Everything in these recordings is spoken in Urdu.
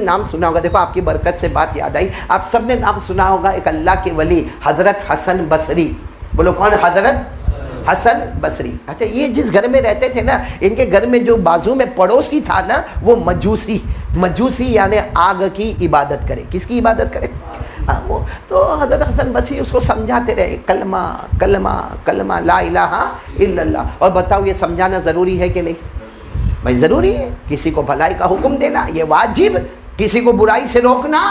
نام سنا ہوگا. دیکھو آپ کی برکت سے بات یاد آئی, آپ سب نے نام سنا ہوگا ایک اللہ کے ولی حضرت حسن بصری. بولو کون؟ حضرت حسن بصری. اچھا یہ جس گھر میں رہتے تھے نا, ان کے گھر میں جو بازو میں پڑوسی تھا نا وہ مجوسی یعنی آگ کی عبادت کرے. کس کی عبادت کرے؟ وہ تو حضرت حسن بصری اس کو سمجھاتے رہے کلمہ کلمہ کلمہ لا الہ الا اللہ. اور بتاؤ یہ سمجھانا ضروری ہے کہ نہیں؟ بھائی ضروری ہے. کسی کو بھلائی کا حکم دینا یہ واجب, کسی کو برائی سے روکنا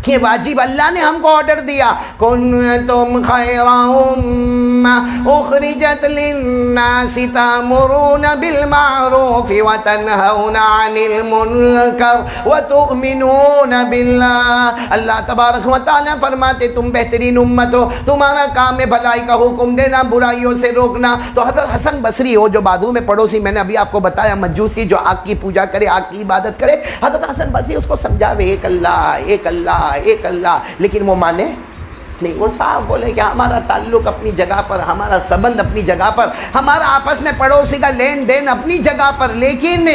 یہ واجب. اللہ نے ہم کو آرڈر دیا کنتم خیر امہ اخرجت للناس تأمرون بالمعروف وتنہون عن المنکر وتؤمنون باللہ. اللہ تبارک و تعالیٰ فرماتے تم بہترین امت ہو, تمہارا کام ہے بھلائی کا حکم دینا, برائیوں سے روکنا. تو حضرت حسن بصری ہو جو بازو میں پڑوسی, میں نے ابھی آپ کو بتایا مجوسی جو آگ کی پوجا کرے, آگ کی عبادت کرے, حضرت حسن بصری اس کو سمجھاوے ایک اللہ ایک اللہ ایک اللہ, لیکن وہ مانے نہیں. وہ صاحب بولے کہ ہمارا تعلق اپنی جگہ پر, ہمارا سبند اپنی جگہ پر, ہمارا آپس میں پڑوسی کا لین دین اپنی جگہ پر, لیکن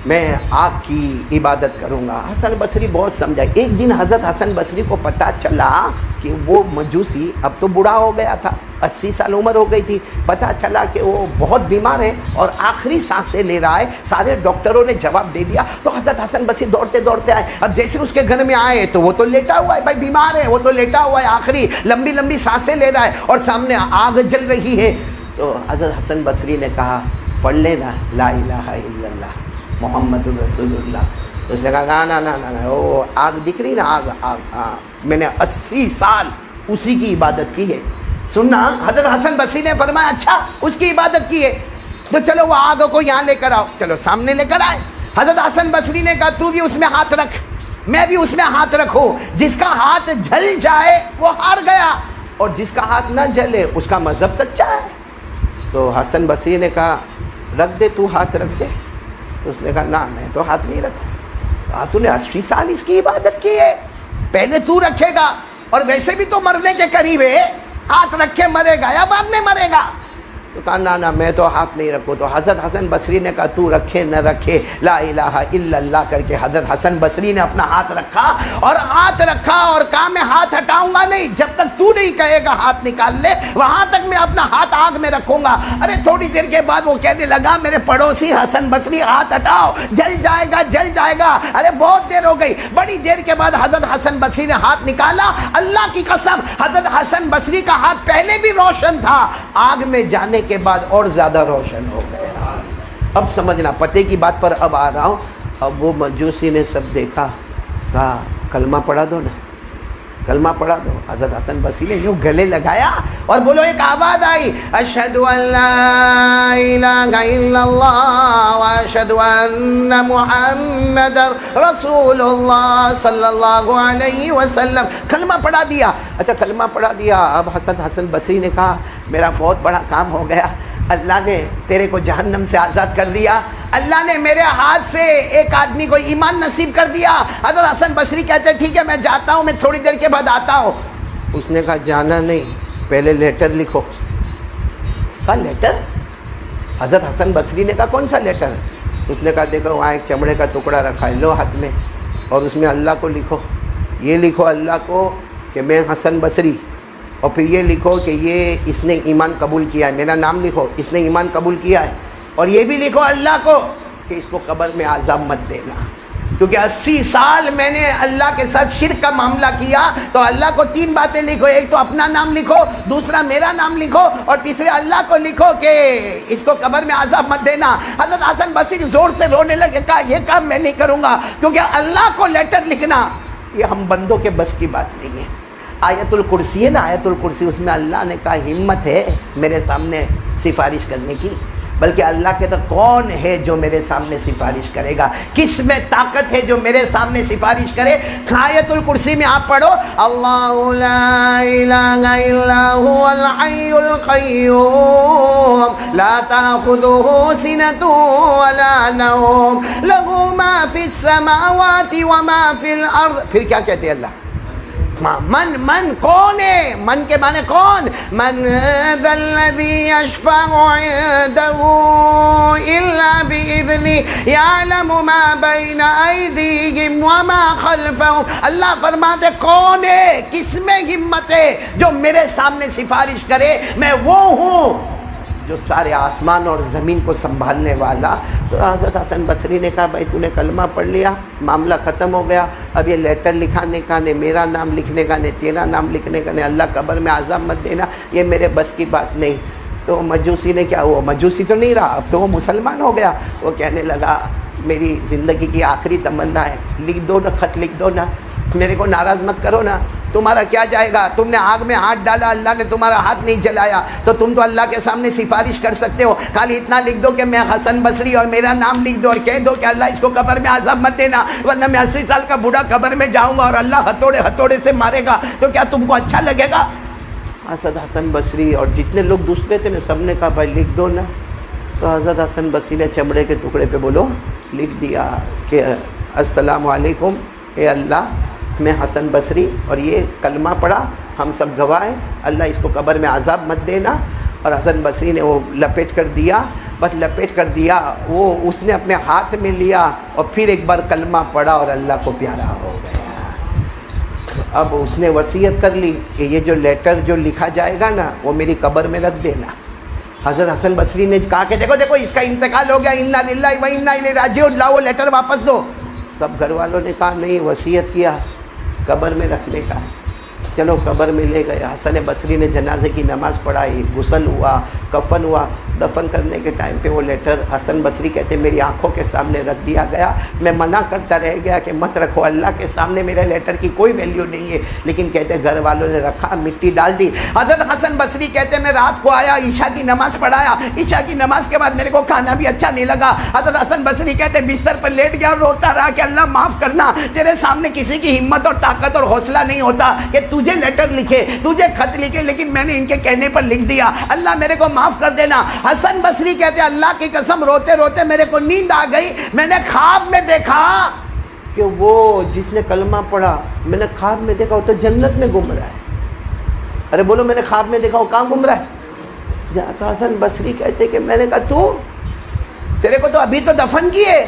میں آگ کی عبادت کروں گا. حسن بصری بہت سمجھا. ایک دن حضرت حسن بصری کو پتہ چلا کہ وہ مجوسی اب تو بوڑھا ہو گیا تھا, 80 سال عمر ہو گئی تھی. پتہ چلا کہ وہ بہت بیمار ہے اور آخری سانسیں لے رہا ہے. سارے ڈاکٹروں نے جواب دے دیا. تو حضرت حسن بصری دوڑتے دوڑتے آئے. اب جیسے اس کے گھر میں آئے تو وہ تو لیٹا ہوا ہے, بھائی بیمار ہے, وہ تو لیٹا ہوا ہے, آخری لمبی لمبی سانسیں لے رہا ہے اور سامنے آگ جل رہی ہے. تو حضرت حسن بصری نے کہا پڑھ لینا لا الہ الا اللہ محمد رسول اللہ. تو اس نے کہا نا نا نا نا, وہ آگ دکھ رہی نا, آگ آگ میں نے 80 سال اسی کی عبادت کی ہے. سننا, حضرت حسن بصری نے فرمایا اچھا اس کی عبادت کی ہے تو چلو وہ آگ کو یہاں لے کر آؤ. چلو سامنے لے کر آئے. حضرت حسن بصری نے کہا تو بھی اس میں ہاتھ رکھ, میں بھی اس میں ہاتھ رکھوں. جس کا ہاتھ جل جائے وہ ہار گیا, اور جس کا ہاتھ نہ جلے اس کا مذہب سچا ہے. تو حسن بصری نے کہا رکھ دے, تو ہاتھ رکھ دے. تو اس نے کہا نہ میں تو ہاتھ نہیں رکھا. تو نے 80 سال اس کی عبادت کی ہے, پہلے تو رکھے گا, اور ویسے بھی تو مرنے کے قریب ہے, ہاتھ رکھے مرے گا یا بعد میں مرے گا؟ تو کہا نا میں تو ہاتھ نہیں رکھوں. تو حضرت حسن بصری نے کہا تو رکھے نہ رکھے لا الہ الا اللہ کر کے حضرت حسن بصری نے اپنا ہاتھ رکھا, اور کہا میں ہاتھ ہٹاؤں گا نہیں جب تک تو نہیں کہے گا ہاتھ نکال لے, وہاں تک میں اپنا ہاتھ آگ میں رکھوں گا. ارے تھوڑی دیر کے بعد وہ کہنے لگا میرے پڑوسی حسن بصری ہاتھ ہٹاؤ, جل جائے گا جل جائے گا. ارے بہت دیر ہو گئی. بڑی دیر کے بعد حضرت حسن بصری نے ہاتھ نکالا. اللہ کی قسم حضرت حسن بصری کا ہاتھ پہلے بھی روشن تھا, آگ میں جانے کے بعد اور زیادہ روشن ہو گیا. اب سمجھنا پتے کی بات پر اب آ رہا ہوں. اب وہ مجوسی نے سب دیکھا, کہا کلمہ پڑھا دو نا, کلمہ پڑھا دو. حضرت حسن بصری نے یوں گلے لگایا اور بولو ایک آواز آئی اشہد ان لا الہ الا اللہ واشہد ان محمد رسول اللہ صلی اللہ علیہ وسلم. کلمہ پڑھا دیا. اچھا کلمہ پڑھا دیا. اب حضرت حسن بصری نے کہا میرا بہت بڑا کام ہو گیا, اللہ نے تیرے کو جہنم سے آزاد کر دیا, اللہ نے میرے ہاتھ سے ایک آدمی کو ایمان نصیب کر دیا. حضرت حسن بصری کہتے ٹھیک ہے میں جاتا ہوں, میں تھوڑی دیر کے بعد آتا ہوں. اس نے کہا جانا نہیں, پہلے لیٹر لکھو. کہا لیٹر؟ حضرت حسن بصری نے کہا کون سا لیٹر؟ اس نے کہا دیکھو وہاں ایک چمڑے کا ٹکڑا رکھا ہے, لو ہاتھ میں, اور اس میں اللہ کو لکھو. یہ لکھو اللہ کو کہ میں حسن بصری, اور پھر یہ لکھو کہ یہ اس نے ایمان قبول کیا ہے, میرا نام لکھو اس نے ایمان قبول کیا ہے, اور یہ بھی لکھو اللہ کو کہ اس کو قبر میں عذاب مت دینا, کیونکہ 80 سال میں نے اللہ کے ساتھ شرک کا معاملہ کیا. تو اللہ کو 3 باتیں لکھو, ایک تو اپنا نام لکھو, دوسرا میرا نام لکھو, اور تیسرے اللہ کو لکھو کہ اس کو قبر میں عذاب مت دینا. حضرت حسن بصری زور سے رونے لگے, کہا یہ کام میں نہیں کروں گا, کیونکہ اللہ کو لیٹر لکھنا یہ ہم بندوں کے بس کی بات نہیں ہے. آیت الکرسی ہے نا, آیت الکرسی, اس میں اللہ نے کہا ہمت ہے میرے سامنے سفارش کرنے کی, بلکہ اللہ کہتا کون ہے جو میرے سامنے سفارش کرے گا, کس میں طاقت ہے جو میرے سامنے سفارش کرے. آیت الکرسی میں آپ پڑھو اللہ لا الہ الا هو الحی القیوم لا تأخذه سنۃ ولا نوم له ما فی السماوات وما فی الارض. پھر کیا کہتے ہیں اللہ؟ من کون ہے؟ من کے معنی کون؟ من ذا الذی یشفع عنده الا باذنہ یعلم ما بین ایدیہم وما خلفہم. اللہ فرماتے کون ہے، کس میں ہمت ہے جو میرے سامنے سفارش کرے؟ میں وہ ہوں جو سارے آسمان اور زمین کو سنبھالنے والا. تو حضرت حسن بصری نے کہا بھائی تو نے کلمہ پڑھ لیا، معاملہ ختم ہو گیا، اب یہ لیٹر لکھانے کا نہیں، میرا نام لکھنے کا نہیں، تیرا نام لکھنے کا نہیں، اللہ قبر میں عذاب مت دینا، یہ میرے بس کی بات نہیں. تو مجوسی نے کیا، وہ مجوسی تو نہیں رہا، اب تو وہ مسلمان ہو گیا. وہ کہنے لگا میری زندگی کی آخری تمنا ہے، لکھ دو نا، خط لکھ دو نا، میرے کو ناراض مت کرو نا. تمہارا کیا جائے گا، تم نے آگ میں ہاتھ ڈالا، اللہ نے تمہارا ہاتھ نہیں جلایا، تو تم تو اللہ کے سامنے سفارش کر سکتے ہو. خالی اتنا لکھ دو کہ میں حسن بصری اور میرا نام لکھ دو اور کہہ دو کہ اللہ اس کو قبر میں عذاب مت دینا، ورنہ میں 80 سال کا بوڑھا قبر میں جاؤں گا اور اللہ ہتھوڑے سے مارے گا. تو کیا تم کو اچھا لگے گا؟ حضرت حسن بصری اور جتنے لوگ دوسرے تھے نا، سب نے کہا بھائی لکھ دو نا. تو حضرت حسن بصری نے چمڑے کے ٹکڑے پہ بولو لکھ دیا کہ السلام علیکم، اے اللہ میں حسن بصری اور یہ کلمہ پڑھا، ہم سب گواہ ہیں، اللہ اس کو قبر میں عذاب مت دینا. اور حسن بصری نے وہ لپیٹ کر دیا، بس لپیٹ کر دیا، وہ اس نے اپنے ہاتھ میں لیا اور پھر ایک بار کلمہ پڑھا اور اللہ کو پیارا ہو گیا. اب اس نے وصیت کر لی کہ یہ جو لیٹر جو لکھا جائے گا نا وہ میری قبر میں رکھ دینا. حضرت حسن بصری نے کہا کہ دیکھو اس کا انتقال ہو گیا، انا للہ و انا الیہ راجعون، لاؤ وہ لیٹر واپس دو. سب گھر والوں نے کہا نہیں، وصیت کیا قبر میں رکھنے کا، چلو قبر میں لے گئے. حسن بصری نے جنازے کی نماز پڑھائی، غسل ہوا، کفن ہوا. دفن کرنے کے ٹائم پہ وہ لیٹر حسن بصری کہتے میری آنکھوں کے سامنے رکھ دیا گیا. میں منع کرتا رہ گیا کہ مت رکھو، اللہ کے سامنے میرے لیٹر کی کوئی ویلیو نہیں ہے، لیکن کہتے گھر والوں نے رکھا، مٹی ڈال دی. حضرت حسن بصری کہتے میں رات کو آیا، عشاء کی نماز پڑھایا، عشاء کی نماز کے بعد میرے کو کھانا بھی اچھا نہیں لگا. حضرت حسن بصری کہتے بستر پر لیٹ گیا اور روتا رہا کہ اللہ معاف کرنا، تیرے سامنے کسی کی ہمت اور طاقت اور حوصلہ نہیں ہوتا کہ تجھے لیٹر لکھے، تجھے خط لکھے، لیکن میں نے ان کے کہنے پر لکھ دیا، اللہ میرے کو معاف کر دینا. حسن بصری کہتے اللہ کی قسم روتے روتے میرے کو نیند آ گئی. میں نے خواب میں دیکھا کہ وہ جس نے کلمہ پڑھا، میں نے خواب میں دیکھا وہ تو جنت میں گھوم رہا ہے. ارے بولو میں نے خواب میں دیکھا وہ کہاں گھوم رہا ہے؟ حسن بصری کہتے کہ میں نے کہا تو تیرے کو تو ابھی تو دفن کیے.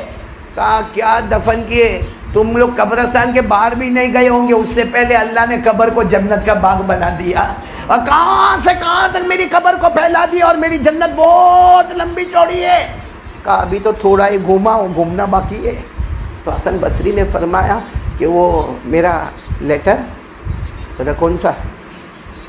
کہا کیا دفن کیے؟ تم لوگ قبرستان کے باہر بھی نہیں گئے ہوں گے، اس سے پہلے اللہ نے قبر کو جنت کا باغ بنا دیا. اور کہاں سے کہاں تک میری قبر کو پھیلا دیا، اور میری جنت بہت لمبی چوڑی ہے. کہا ابھی تو تھوڑا ہی گھوما ہوں، گھومنا باقی ہے. تو حسن بصری نے فرمایا کہ وہ میرا لیٹر، کہتا کون سا؟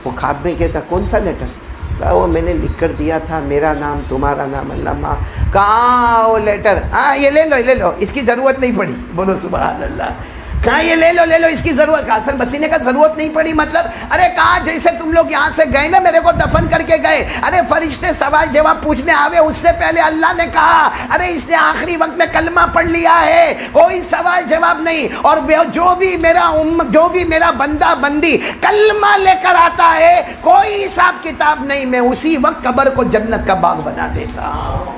وہ خواب میں کہتا کون سا لیٹر؟ کہا وہ میں نے لکھ کر دیا تھا، میرا نام تمہارا نام اللہ ماں. کہاں وہ لیٹر؟ ہاں یہ لے لو، اس کی ضرورت نہیں پڑی. بولو سبحان اللہ. کہاں یہ لے لو اس کی ضرورت. حسن بصری نے کہا ضرورت نہیں پڑی مطلب؟ ارے کہاں جیسے تم لوگ یہاں سے گئے نا، میرے کو دفن کر کے گئے، ارے فرشتے سوال جواب پوچھنے آوے، اس سے پہلے اللہ نے کہا ارے اس نے آخری وقت میں کلمہ پڑھ لیا ہے، کوئی سوال جواب نہیں. اور جو بھی میرا بندہ بندی کلمہ لے کر آتا ہے، کوئی حساب کتاب نہیں، میں اسی وقت قبر کو جنت کا باغ بنا دیتا ہوں.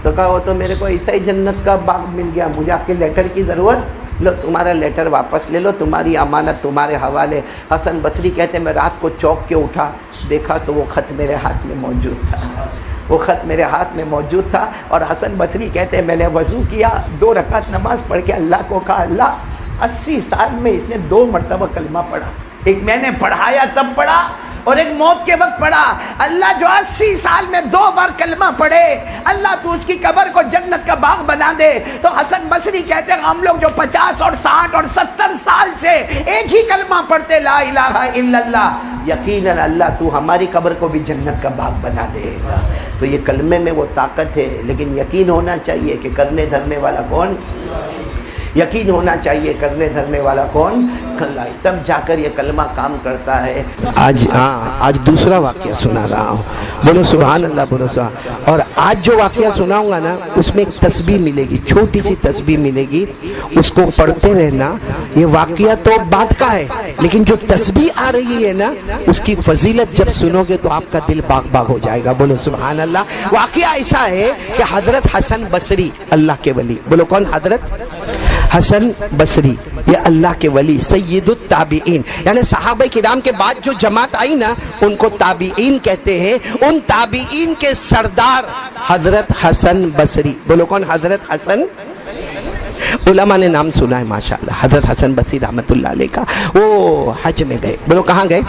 تو کہا وہ تو میرے کو ایسا ہی جنت کا باغ مل گیا، مجھے آپ کے لیٹر کی ضرورت، لو تمہارا لیٹر واپس لے لو، تمہاری امانت تمہارے حوالے. حسن بصری کہتے میں رات کو چوک کے اٹھا، دیکھا تو وہ خط میرے ہاتھ میں موجود تھا، وہ خط میرے ہاتھ میں موجود تھا. اور حسن بصری کہتے میں نے وضو کیا، 2 رکعت نماز پڑھ کے اللہ کو کہا اللہ 80 سال میں اس نے 2 مرتبہ کلمہ پڑھا، ایک میں نے پڑھایا تب پڑھا اور ایک موت کے وقت پڑھا. اللہ جو 80 سال میں 2 بار کلمہ پڑھے، اللہ تو اس کی قبر کو جنت کا باغ بنا دے. تو حسن بصری کہتے ہیں ہم لوگ جو 50 اور 60 اور 70 سال سے ایک ہی کلمہ پڑھتے لا الہ الا اللہ، یقیناً اللہ تو ہماری قبر کو بھی جنت کا باغ بنا دے گا. تو یہ کلمے میں وہ طاقت ہے، لیکن یقین ہونا چاہیے کہ کرنے دھرنے والا کون؟ یقین ہونا چاہیے کرنے دھرنے والا کون؟ اللہ. تب جا کر یہ کلمہ کام کرتا ہے. آج دوسرا واقعہ سنا رہا ہوں، بولو سبحان اللہ، بولو سبحان. اور آج جو واقعہ سناؤں گا نا اس میں ایک تسبیح ملے گی، چھوٹی سی تسبیح ملے گی، اس کو پڑھتے رہنا. یہ واقعہ تو بعد کا ہے، لیکن جو تسبیح آ رہی ہے نا اس کی فضیلت جب سنو گے تو آپ کا دل باغ باغ ہو جائے گا. بولو سبحان اللہ. واقعہ ایسا ہے کہ حضرت حسن بصری اللہ کے ولی، بولو کون؟ حسن بصری یہ اللہ کے ولی سید التابعین، یعنی صحابہ کرام کے بعد جو جماعت آئی نا ان کو تابعین کہتے ہیں۔ ان تابعین کے سردار حضرت حسن بصری، بولو کون؟ حضرت حسن۔ علماء نے نام سنا ہے ماشاءاللہ، حضرت حسن بصری رحمت اللہ علیہ کا۔ وہ حج میں گئے، بولو کہاں گئے؟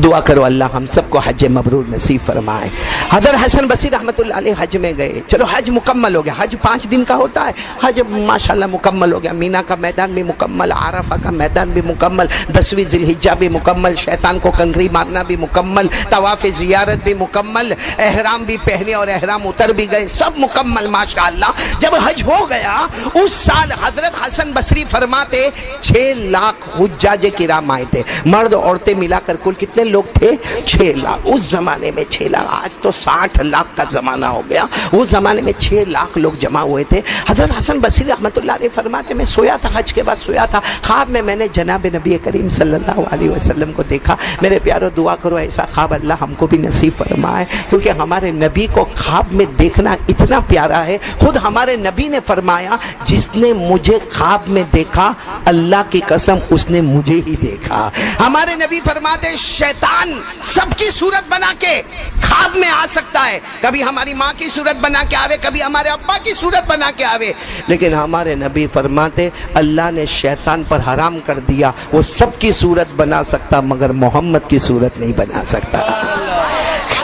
دعا کرو اللہ ہم سب کو حج مبرور نصیب فرمائے۔ حضرت حسن بصری رحمت اللہ علیہ حج میں گئے، چلو حج مکمل ہو گیا، حج 5 دن کا ہوتا ہے، حج ماشاءاللہ مکمل ہو گیا، مینا کا میدان بھی مکمل، عرفہ کا میدان بھی مکمل، 10ویں ذی الحجہ بھی مکمل، شیطان کو کنکری مارنا بھی مکمل، طواف زیارت بھی مکمل، احرام بھی پہنے اور احرام اتر بھی گئے، سب مکمل ماشاءاللہ۔ جب حج ہو گیا اس سال حضرت حسن بصری فرماتے 6 لاکھ حجاج کرام آئے تھے، مرد عورتیں ملا کر کل کتنے لوگ تھے؟ 6 لاکھ۔ اس زمانے میں 6 لاکھ، آج تو 60 لاکھ کا زمانہ ہو گیا، اس زمانے میں 6 لاکھ لوگ جمع ہوئے تھے۔ حضرت حسن بصری رحمت اللہ علیہ فرماتے میں سویا تھا، حج کے بعد سویا تھا، خواب میں نے جناب نبی کریم صلی اللہ علیہ وسلم کو دیکھا۔ میرے پیارو دعا کرو ایسا خواب اللہ ہم کو بھی نصیب فرمائے، کیونکہ ہمارے نبی کو خواب میں دیکھنا اتنا پیارا ہے۔ خود ہمارے نبی نے فرمایا جس نے مجھے خواب میں دیکھا اللہ کی قسم اس نے مجھے ہی دیکھا۔ ہمارے نبی فرماتے شیطان سب کی صورت بنا کے خواب میں آ سکتا ہے، کبھی ہماری ماں کی صورت بنا کے آوے، کبھی ہمارے ابا کی صورت بنا کے آوے، لیکن ہمارے نبی فرماتے اللہ نے شیطان پر حرام کر دیا، وہ سب کی صورت بنا سکتا مگر محمد کی صورت نہیں بنا سکتا۔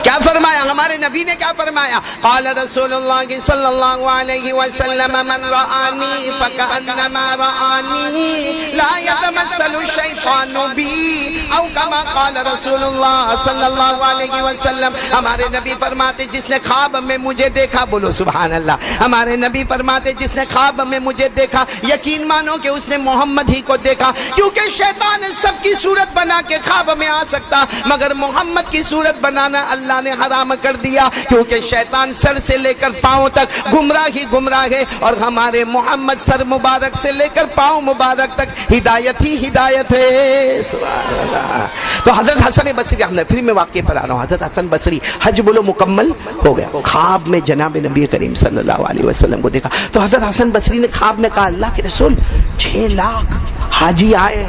کیا فرمایا ہمارے نبی نے؟ کیا فرمایا؟ قال رسول اللہ صلی اللہ علیہ وسلم من رآنی فکأنما رآنی لا یتمثل الشیطان بی او کما قال رسول اللہ صلی اللہ علیہ وسلم۔ ہمارے نبی فرماتے جس نے خواب میں مجھے دیکھا، بولو سبحان اللہ، ہمارے نبی فرماتے جس نے خواب میں مجھے دیکھا یقین مانو کہ اس نے محمد ہی کو دیکھا، کیونکہ شیطان سب کی صورت بنا کے خواب میں آ سکتا مگر محمد کی صورت بنانا اللہ نے حرام کر دیا، کیونکہ شیطان سر سے لے کر پاؤں تک گمراہ ہی گمراہ ہے، اور ہمارے محمد سر مبارک سے لے کر پاؤں مبارک تک ہدایت ہی ہدایت ہے۔ سبحان اللہ۔ تو حضرت حسن بصری پھر میں واقعے پر آ رہا ہوں، حضرت حسن بصری حج بولو مکمل ہو گیا، خواب میں جناب نبی کریم صلی اللہ علیہ وسلم کو دیکھا، تو حضرت حسن بصری نے خواب میں کہا اللہ کے رسول 6 لاکھ حاجی آئے،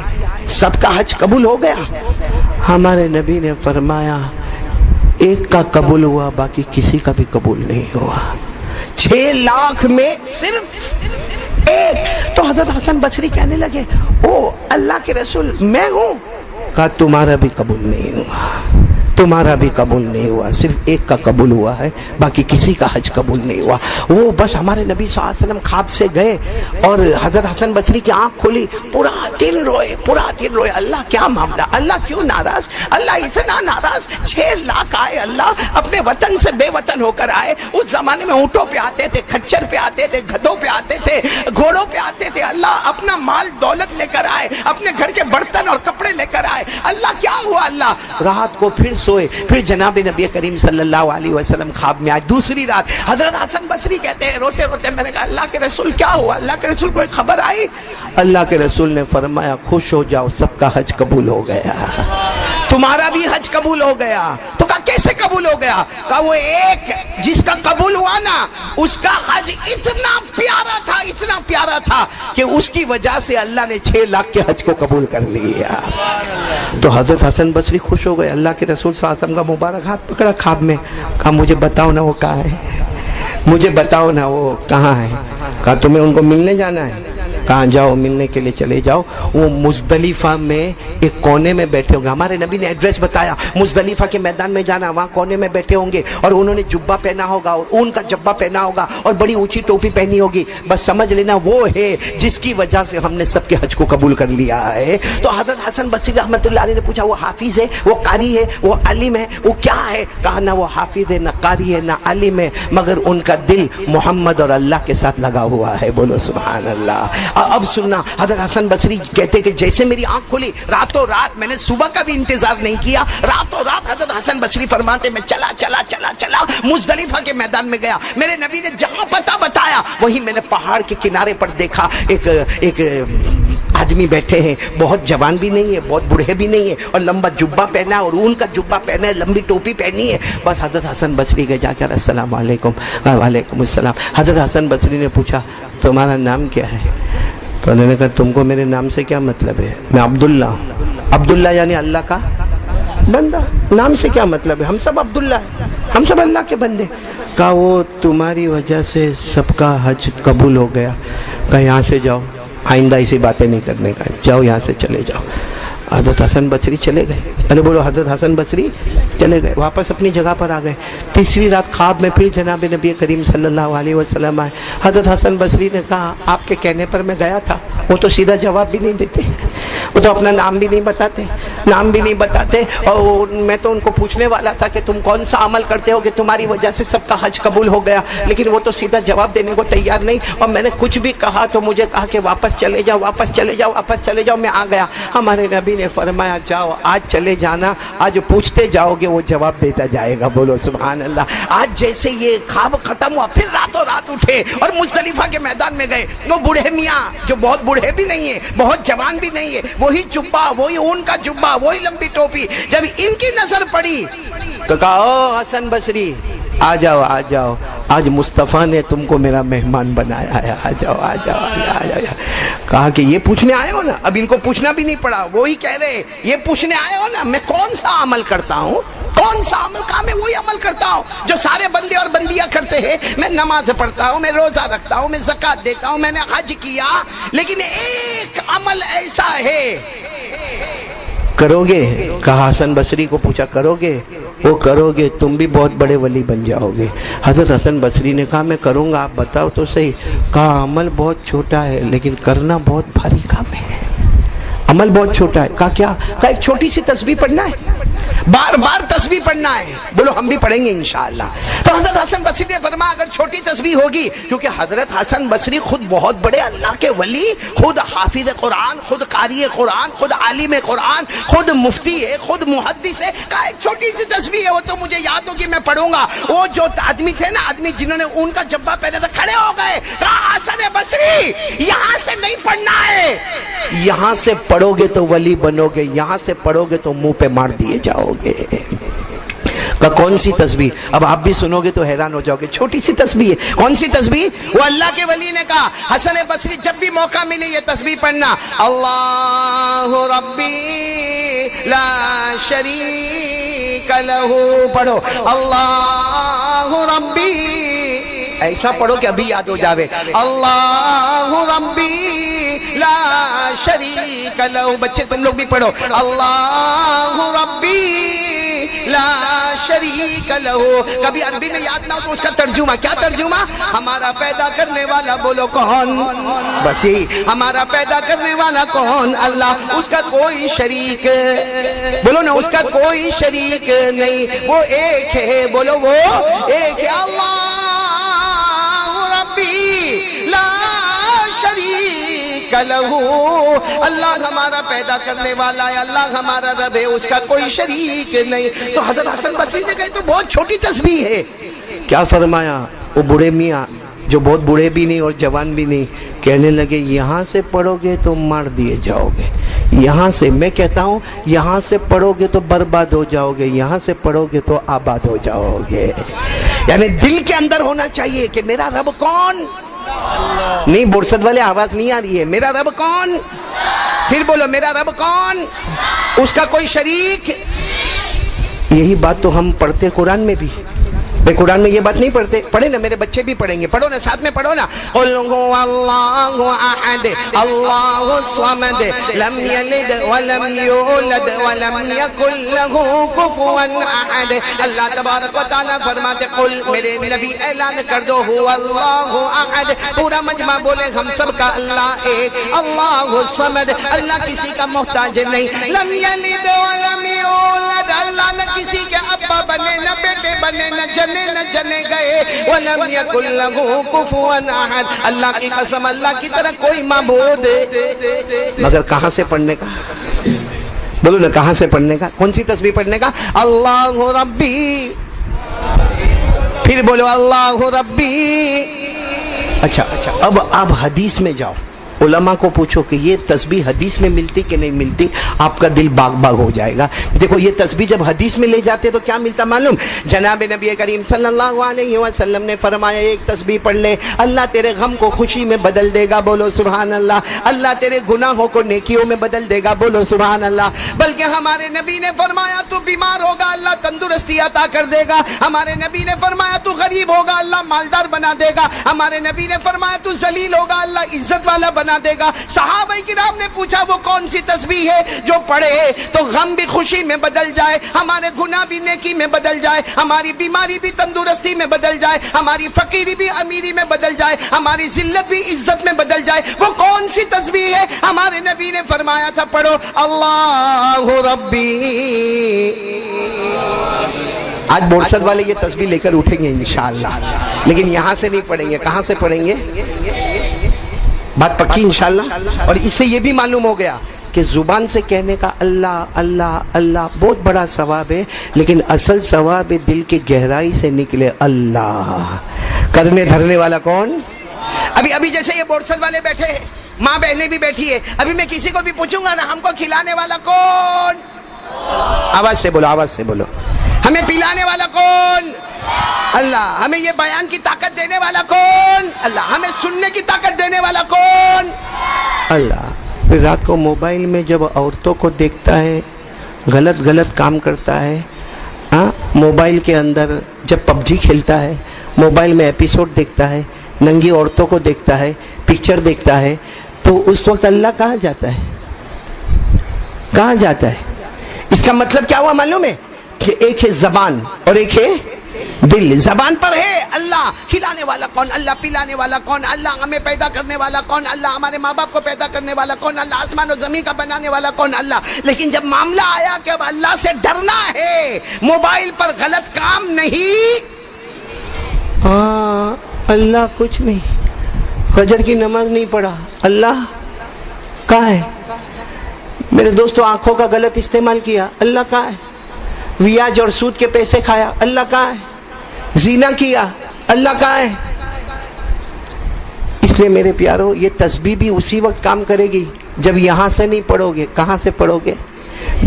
سب کا حج قبول ہو گیا؟ ہمارے نبی نے فرمایا ایک کا قبول ہوا باقی کسی کا بھی قبول نہیں ہوا، 6 لاکھ میں صرف ایک۔ تو حضرت حسن بصری کہنے لگے او اللہ کے رسول میں ہوں؟ کہا تمہارا بھی قبول نہیں ہوا، تمہارا بھی قبول نہیں ہوا، صرف ایک کا قبول ہوا ہے باقی کسی کا حج قبول نہیں ہوا۔ وہ بس ہمارے نبی صلی اللہ علیہ وسلم خواب سے گئے اور حضرت حسن بصری کی آنکھ کھلی، پورا دن روئے، اللہ کیا معاملہ، اللہ کیوں ناراض، اللہ اتنا ناراض، 6 لاکھ آئے، اللہ اپنے وطن سے بے وطن ہو کر آئے۔ اس زمانے میں اونٹوں پہ آتے تھے، کھچر پہ آتے تھے، گدھوں پہ آتے تھے، گھوڑوں پہ آتے تھے، اللہ اپنا مال دولت لے کر آئے، اپنے گھر کے برتن اور کپڑے لے کر آئے، اللہ کیا ہوا؟ اللہ رات کو پھر سوئے، پھر جناب نبی کریم صلی اللہ علیہ وسلم خواب میں آئے۔ دوسری رات حضرت حسن بصری کہتے ہیں روتے روتے میں نے کہا اللہ کے رسول کیا ہوا؟ اللہ کے رسول کوئی خبر آئی؟ اللہ کے رسول نے فرمایا خوش ہو جاؤ سب کا حج قبول ہو گیا، تمہارا بھی حج قبول ہو گیا۔ تو کہا کیسے قبول ہو گیا؟ کہا وہ ایک جس کا قبول ہوا نا اس کا حج اتنا پیارا تھا کہ اس کی وجہ سے اللہ نے 6 لاکھ کے حج کو قبول کر لیا۔ تو حضرت حسن بصری خوش ہو گئے، اللہ کے رسول صلی اللہ علیہ وسلم کا مبارک ہاتھ پکڑا خواب میں، کہا مجھے بتاؤ نا وہ کہاں ہے، مجھے بتاؤ نا وہ کہاں ہے۔ کہا تمہیں ان کو ملنے جانا ہے؟ کہاں جاؤ ملنے کے لیے چلے جاؤ، وہ مزدلفہ میں ایک کونے میں بیٹھے ہوں گے۔ ہمارے نبی نے ایڈریس بتایا، مزدلفہ کے میدان میں جانا، وہاں کونے میں بیٹھے ہوں گے اور انہوں نے جبہ پہنا ہوگا اور اون کا جبہ پہنا ہوگا اور بڑی اونچی ٹوپی پہنی ہوگی، بس سمجھ لینا وہ ہے جس کی وجہ سے ہم نے سب کے حج کو قبول کر لیا ہے۔ تو حضرت حسن بصری رحمت اللہ علیہ نے پوچھا وہ حافظ ہے، وہ قاری ہے، وہ عالم ہے، وہ کیا ہے؟ کہا نہ وہ حافظ ہے، نہ قاری ہے، نہ عالم ہے، مگر ان کا دل محمد اور اللہ کے ساتھ لگا ہوا ہے، بولو سبحان اللہ۔ اب سننا، حضرت حسن بصری کہتے کہ جیسے میری آنکھ کھلی راتوں رات، میں نے صبح کا بھی انتظار نہیں کیا، راتوں رات حضرت حسن بصری فرماتے میں چلا مزدلفہ کے میدان میں گیا۔ میرے نبی نے جہاں پتہ بتایا وہی میں نے پہاڑ کے کنارے پر دیکھا، ایک آدمی بیٹھے ہیں، بہت جوان بھی نہیں ہے، بہت بوڑھے بھی نہیں ہے، اور لمبا جبہ پہنا ہے اور اون کا جبہ پہنا ہے، لمبی ٹوپی پہنی ہے۔ بس حضرت حسن بصری گئے جا کر السلام علیکم، وعلیکم السلام۔ حضرت حسن بصری نے پوچھا تمہارا نام کیا ہے؟ تو انہوں نے کہا تم کو میرے نام سے کیا مطلب ہے؟ میں عبداللہ ہوں. عبداللہ یعنی اللہ کا بندہ. نام سے کیا مطلب ہے؟ ہم سب عبداللہ ہیں, ہم سب اللہ کے بندے. کہا وہ تمہاری وجہ سے سب کا حج قبول ہو گیا. کہا یہاں سے جاؤ, آئندہ ایسی باتیں نہیں کرنے کا, جاؤ یہاں سے چلے جاؤ. حضرت حسن بصری چلے گئے. ارے بولو حضرت حسن بصری چلے گئے, واپس اپنی جگہ پر آ گئے. تیسری رات خواب میں پھر جناب نبی کریم صلی اللہ علیہ وسلم آئے. حضرت حسن بصری نے کہا آپ کے کہنے پر میں گیا تھا. وہ تو سیدھا جواب بھی نہیں دیتے, وہ تو اپنا نام بھی نہیں بتاتے, اور میں تو ان کو پوچھنے والا تھا کہ تم کون سا عمل کرتے ہو کہ تمہاری وجہ سے سب کا حج قبول ہو گیا, لیکن وہ تو سیدھا جواب دینے کو تیار نہیں. اور میں نے کچھ بھی کہا تو مجھے کہا کہ واپس چلے جاؤ. میں آ گیا. ہمارے نبی نے فرمایا جاؤ آج چلے جانا, آج پوچھتے جاؤ گے وہ جواب دیتا جائے گا. بولو سبحان اللہ. آج جیسے یہ خواب ختم ہوا پھر راتوں رات اٹھے اور مزدلفہ کے میدان میں گئے. وہ بوڑھے میاں جو بہت بوڑھے بھی نہیں ہے, بہت جوان بھی نہیں ہے, وہی جبہ, وہی اون کا جبہ, وہی لمبی ٹوپی, جب ان کی نظر پڑی تو کہا او حسن بصری آ جاؤ, آج مصطفیٰ نے تم کو میرا مہمان بنایا ہے, آ جاؤ. کہا کہ یہ پوچھنے آئے ہو نا, اب ان کو پوچھنا بھی نہیں پڑا, وہی کہہ رہے یہ پوچھنے آئے ہو نا میں کون سا عمل کرتا ہوں, کون سا عمل کا میں وہی عمل کرتا ہوں جو سارے بندے اور بندیاں کرتے ہیں. میں نماز پڑھتا ہوں, میں روزہ رکھتا ہوں, میں زکوٰۃ دیتا ہوں, میں نے حج کیا, لیکن ایک عمل ایسا ہے کرو گے. کہا حسن بصری کو پوچھا کرو گے؟ وہ کرو گے تم بھی بہت بڑے ولی بن جاؤ گے. حضرت حسن بصری نے کہا میں کروں گا, آپ بتاؤ تو صحیح. کہا عمل بہت چھوٹا ہے لیکن کرنا بہت بھاری کام ہے. عمل بہت چھوٹا ہے. کہا کیا؟ کہا ایک چھوٹی سی تسبیح پڑھنا ہے, بار بار تسبیح پڑھنا ہے. بولو ہم بھی پڑھیں گے انشاءاللہ. تو حضرت حسن بصری نے فرمایا اگر چھوٹی تسبیح ہوگی, کیونکہ حضرت حسن بصری خود بہت بڑے اللہ کے ولی, خود حافظ قرآن, خود قاری قرآن, خود عالم قرآن, خود مفتی ہے, خود محدث ہے. کہا ایک چھوٹی سی تسبیح ہے, وہ تو مجھے یاد ہوگی میں پڑھوں گا. وہ جو آدمی تھے نا, آدمی جنہوں نے ان کا جبہ پہنے تھا, کھڑے ہو گئے. کہا حسن بصری یہاں سے نہیں پڑھنا ہے, یہاں سے پڑھو گے تو ولی بنو گے, یہاں سے پڑھو گے تو منہ پہ مار دیے جاؤ گے. کہ کون سی تسبیح؟ اب آپ بھی سنو گے تو حیران ہو جاؤ گے. چھوٹی سی تسبیح ہے. کون سی تسبیح؟ وہ اللہ کے ولی نے کہا حسن بصری جب بھی موقع ملے یہ تسبیح پڑھنا, اللہ ربی لا شریک لہ. پڑھو اللہ ربی, ایسا پڑھو کہ ابھی یاد ہو جاوے. اللہ ربی لا شریک لہ. بچے تم لوگ بھی پڑھو اللہ ربی لا شریک لہ. کبھی عربی میں یاد نہ ہو تو اس کا ترجمہ کیا؟ ترجمہ ہمارا پیدا کرنے والا بولو کون؟ بس یہی, ہمارا پیدا کرنے والا کون؟ اللہ, اس کا کوئی شریک, بولو نا, اس کا کوئی شریک نہیں, وہ ایک ہے. بولو وہ ایک ہے. اللہ ربی لا شریک لہ. اللہ ہمارا پیدا کرنے والا ہے, اللہ ہمارا رب ہے, اس کا کوئی شریک نہیں. تو حضرت حسن بصری نے کہا تو بہت چھوٹی تسبیح ہے. کیا فرمایا؟ وہ بوڑھے میاں جو بہت بوڑھے بھی نہیں اور جوان بھی نہیں, کہنے لگے یہاں سے پڑھو گے تو مار دیے جاؤ گے, یہاں سے, میں کہتا ہوں یہاں سے پڑھو گے تو برباد ہو جاؤ گے, یہاں سے پڑھو گے تو آباد ہو جاؤ گے. یعنی دل کے اندر ہونا چاہیے کہ میرا رب کون؟ نہیں, برسد والے آواز نہیں آ رہی ہے. میرا رب کون؟ پھر بولو میرا رب کون؟ اس کا کوئی شریک. یہی بات تو ہم پڑھتے قرآن میں بھی. بھئی قرآن میں یہ بات نہیں پڑھتے؟ پڑھے نا, میرے بچے بھی پڑھیں گے. پڑھو نا, ساتھ میں پڑھو نا. قل هو اللہ احد اللہ الصمد لم یلد ولم یولد ولم یکن له کفوا احد. اللہ تبارک و تعالیٰ فرماتے قل, میرے نبی اعلان کر دو, هو اللہ احد. پورا مجمع بولے ہم سب کا اللہ ایک, اللہ الصمد, اللہ کسی کا محتاج نہیں. لم یلد ولم یولد, اللہ نہ کسی کے ابا بنے, نہ بیٹے بنے, نہ جنے نہ جنے گئے. وَلَمْ يَكُنْ لَهُ كُفُوًا أَحَدٌ. اللہ کی قسم, اللہ کی طرح کوئی معبود مگر کہاں سے پڑھنے کا؟ بولو نا, کہاں سے پڑھنے کا؟ کون سی تسبیح پڑھنے کا؟ اللہ ربی. پھر بولو اللہ ربی. اچھا, اب آپ حدیث میں جاؤ. علماء کو پوچھو کہ یہ تسبیح حدیث میں ملتی کہ نہیں ملتی، آپ کا دل باغ باغ ہو جائے گا۔ دیکھو یہ تسبیح جب حدیث میں لے جاتے تو کیا ملتا معلوم؟ جناب نبی کریم صلی اللہ علیہ وسلم نے فرمایا ایک تسبیح پڑھ لے، اللہ تیرے غم کو خوشی میں بدل دے گا، بولو سبحان اللہ۔ اللہ تیرے گناہوں کو نیکیوں میں بدل دے گا، بولو سبحان اللہ۔ بلکہ ہمارے نبی نے فرمایا تو بیمار ہوگا اللہ تندرستی عطا کر دے گا، ہمارے نبی نے فرمایا تو غریب ہوگا اللہ مالدار بنا دے گا، ہمارے نبی نے فرمایا تو ذلیل ہوگا اللہ عزت والا بنا دے گا۔ صحابہ کرام نے پوچھا وہ کون سی تسبیح ہے جو پڑھے تو غم بھی خوشی میں بدل جائے، ہمارے گناہ بھی نیکی میں بدل جائے، ہماری بیماری بھی تندرستی میں بدل جائے، ہماری فقیری بھی امیری میں بدل جائے، ہماری ذلت بھی عزت میں بدل جائے؟ وہ کون سی تسبیح ہے؟ ہمارے نبی نے فرمایا تھا پڑھو اللہ ربی۔ آج بورسد والے یہ تسبیح لے کر اٹھیں گے انشاءاللہ، لیکن یہاں سے نہیں پڑھیں گے، کہاں سے پڑھیں گے؟ بات پکی انشاءاللہ۔ اور اس سے یہ بھی معلوم ہو گیا کہ زبان سے کہنے کا اللہ اللہ اللہ بہت بڑا ثواب ہے، لیکن اصل ثواب ہے دل کی گہرائی سے نکلے اللہ۔ کرنے دھرنے والا کون؟ ابھی جیسے یہ بورسد والے بیٹھے ہیں، ماں بہنیں بھی بیٹھی ہے، ابھی میں کسی کو بھی پوچھوں گا نا ہم کو کھلانے والا کون؟ آواز سے بولو، آواز سے بولو۔ ہمیں پلانے والا کون؟ اللہ۔ ہمیں یہ بیان کی طاقت دینے والا کون؟ اللہ۔ ہمیں سننے کی طاقت دینے والا کون؟ اللہ۔ پھر رات کو موبائل میں جب عورتوں کو دیکھتا ہے غلط کام کرتا ہے، موبائل کے اندر جب پب جی کھیلتا ہے، موبائل میں ایپیسوڈ دیکھتا ہے، ننگی عورتوں کو دیکھتا ہے، پکچر دیکھتا ہے، تو اس وقت اللہ کہاں جاتا ہے؟ کہاں جاتا ہے؟ اس کا مطلب کیا ہوا معلوم ہے؟ کہ ایک ہے زبان اور ایک ہے دل۔ زبان پر ہے اللہ، کھلانے والا کون؟ اللہ۔ پلانے والا کون؟ اللہ۔ ہمیں پیدا کرنے والا کون؟ اللہ۔ ہمارے ماں باپ کو پیدا کرنے والا کون؟ اللہ۔ آسمان و زمین کا بنانے والا کون؟ اللہ۔ لیکن جب معاملہ آیا کہ اب اللہ سے ڈرنا ہے، موبائل پر غلط کام نہیں، اللہ کچھ نہیں، فجر کی نماز نہیں پڑھا، اللہ کہاں ہے؟ میرے دوستوں آنکھوں کا غلط استعمال کیا، اللہ کہاں ہے؟ ویاج اور سود کے پیسے کھایا، اللہ کہاں ہے؟ زنا کیا، اللہ کہاں ہے؟ اس لیے میرے پیارو یہ تسبیح بھی اسی وقت کام کرے گی جب یہاں سے نہیں پڑھو گے۔ کہاں سے پڑھو گے؟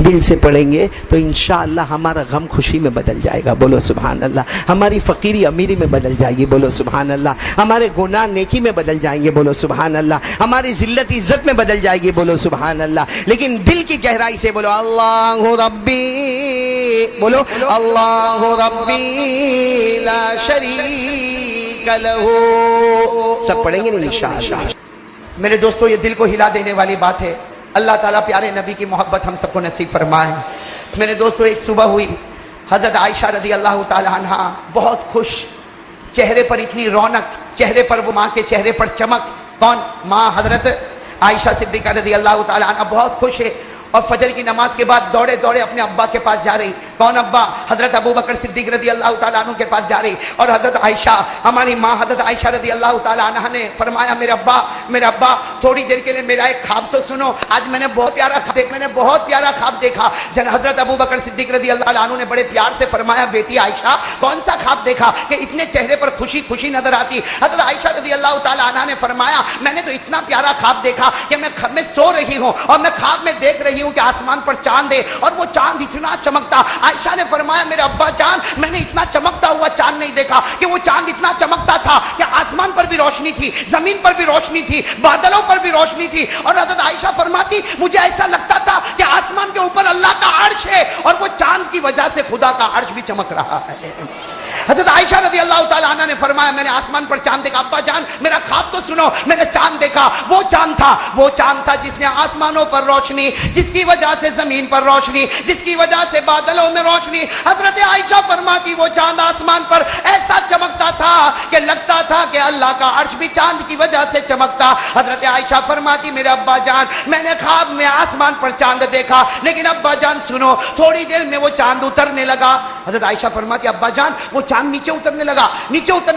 دل سے پڑھیں گے تو انشاءاللہ ہمارا غم خوشی میں بدل جائے گا، بولو سبحان اللہ۔ ہماری فقیری امیری میں بدل جائے گی، بولو سبحان اللہ۔ ہمارے گناہ نیکی میں بدل جائیں گے، بولو سبحان اللہ۔ ہماری ذلت عزت میں بدل جائے گی، بولو سبحان اللہ۔ لیکن دل کی گہرائی سے بولو اللہ ربی، بولو اللہ ربی لا شریک لہ۔ سب پڑھیں گے نہیں انشاءاللہ؟ میرے دوستو یہ دل کو ہلا دینے والی بات ہے۔ اللہ تعالیٰ پیارے نبی کی محبت ہم سب کو نصیب فرمائے۔ میرے دوستو ایک صبح ہوئی، حضرت عائشہ رضی اللہ تعالی عنہ بہت خوش، چہرے پر اتنی رونق، چہرے پر وہ ماں کے چہرے پر چمک۔ کون؟ ماں حضرت عائشہ صدیقہ رضی اللہ تعالی عنہ بہت خوش ہے، اور فجر کی نماز کے بعد دوڑے دوڑے اپنے ابا کے پاس جا رہی۔ کون ابا؟ حضرت ابو بکر صدیق رضی اللہ تعالیٰ عنہ کے پاس جا رہی، اور حضرت عائشہ ہماری ماں حضرت عائشہ رضی اللہ تعالیٰ عنہ نے فرمایا میرے ابا تھوڑی دیر کے لیے میرا ایک خواب تو سنو، آج میں نے بہت پیارا خواب دیکھا۔ حضرت ابو بکر صدیق رضی اللہ عنہ نے بڑے پیار سے فرمایا بیٹی عائشہ کون سا خواب دیکھا کہ اتنے چہرے پر خوشی نظر آتی؟ حضرت عائشہ رضی اللہ تعالیٰ عنہ نے فرمایا میں نے تو اتنا پیارا خواب دیکھا کہ میں سو رہی ہوں اور میں خواب میں دیکھ رہی ہوں کہ آسمان پر چاند ہے اور وہ چاند اتنا چمکتا۔ عائشہ نے فرمایا میرے ابا جان میں نے اتنا چمکتا ہوا چاند نہیں دیکھا، کہ وہ چاند اتنا چمکتا تھا کہ آسمان پر بھی روشنی تھی، زمین پر بھی روشنی تھی، بادلوں پر بھی روشنی تھی۔ اور حضرت عائشہ فرماتی مجھے ایسا لگتا تھا کہ آسمان کے اوپر اللہ کا عرش ہے اور وہ چاند کی وجہ سے خدا کا عرش بھی چمک رہا ہے۔ حضرت عائشہ رضی اللہ تعالیٰ عنہ نے فرمایا میں نے آسمان پر چاند دیکھا۔ ابا جان میرا خواب تو سنو، میں نے چاند دیکھا، وہ چاند تھا جس نے آسمانوں پر روشنی، جس کی وجہ سے زمین پر روشنی، جس کی وجہ سے بادلوں میں روشنی۔ حضرت عائشہ فرماتی وہ چاند آسمان پر ایسا چمکتا تھا کہ لگتا تھا کہ اللہ کا عرش بھی چاند کی وجہ سے چمکتا۔ حضرت عائشہ فرماتی میرے ابا جان میں نے خواب میں آسمان پر چاند دیکھا، لیکن ابا جان سنو تھوڑی دیر میں وہ چاند اترنے لگا۔ حضرت عائشہ فرماتی ابا جان وہ چاند نیچے اترنے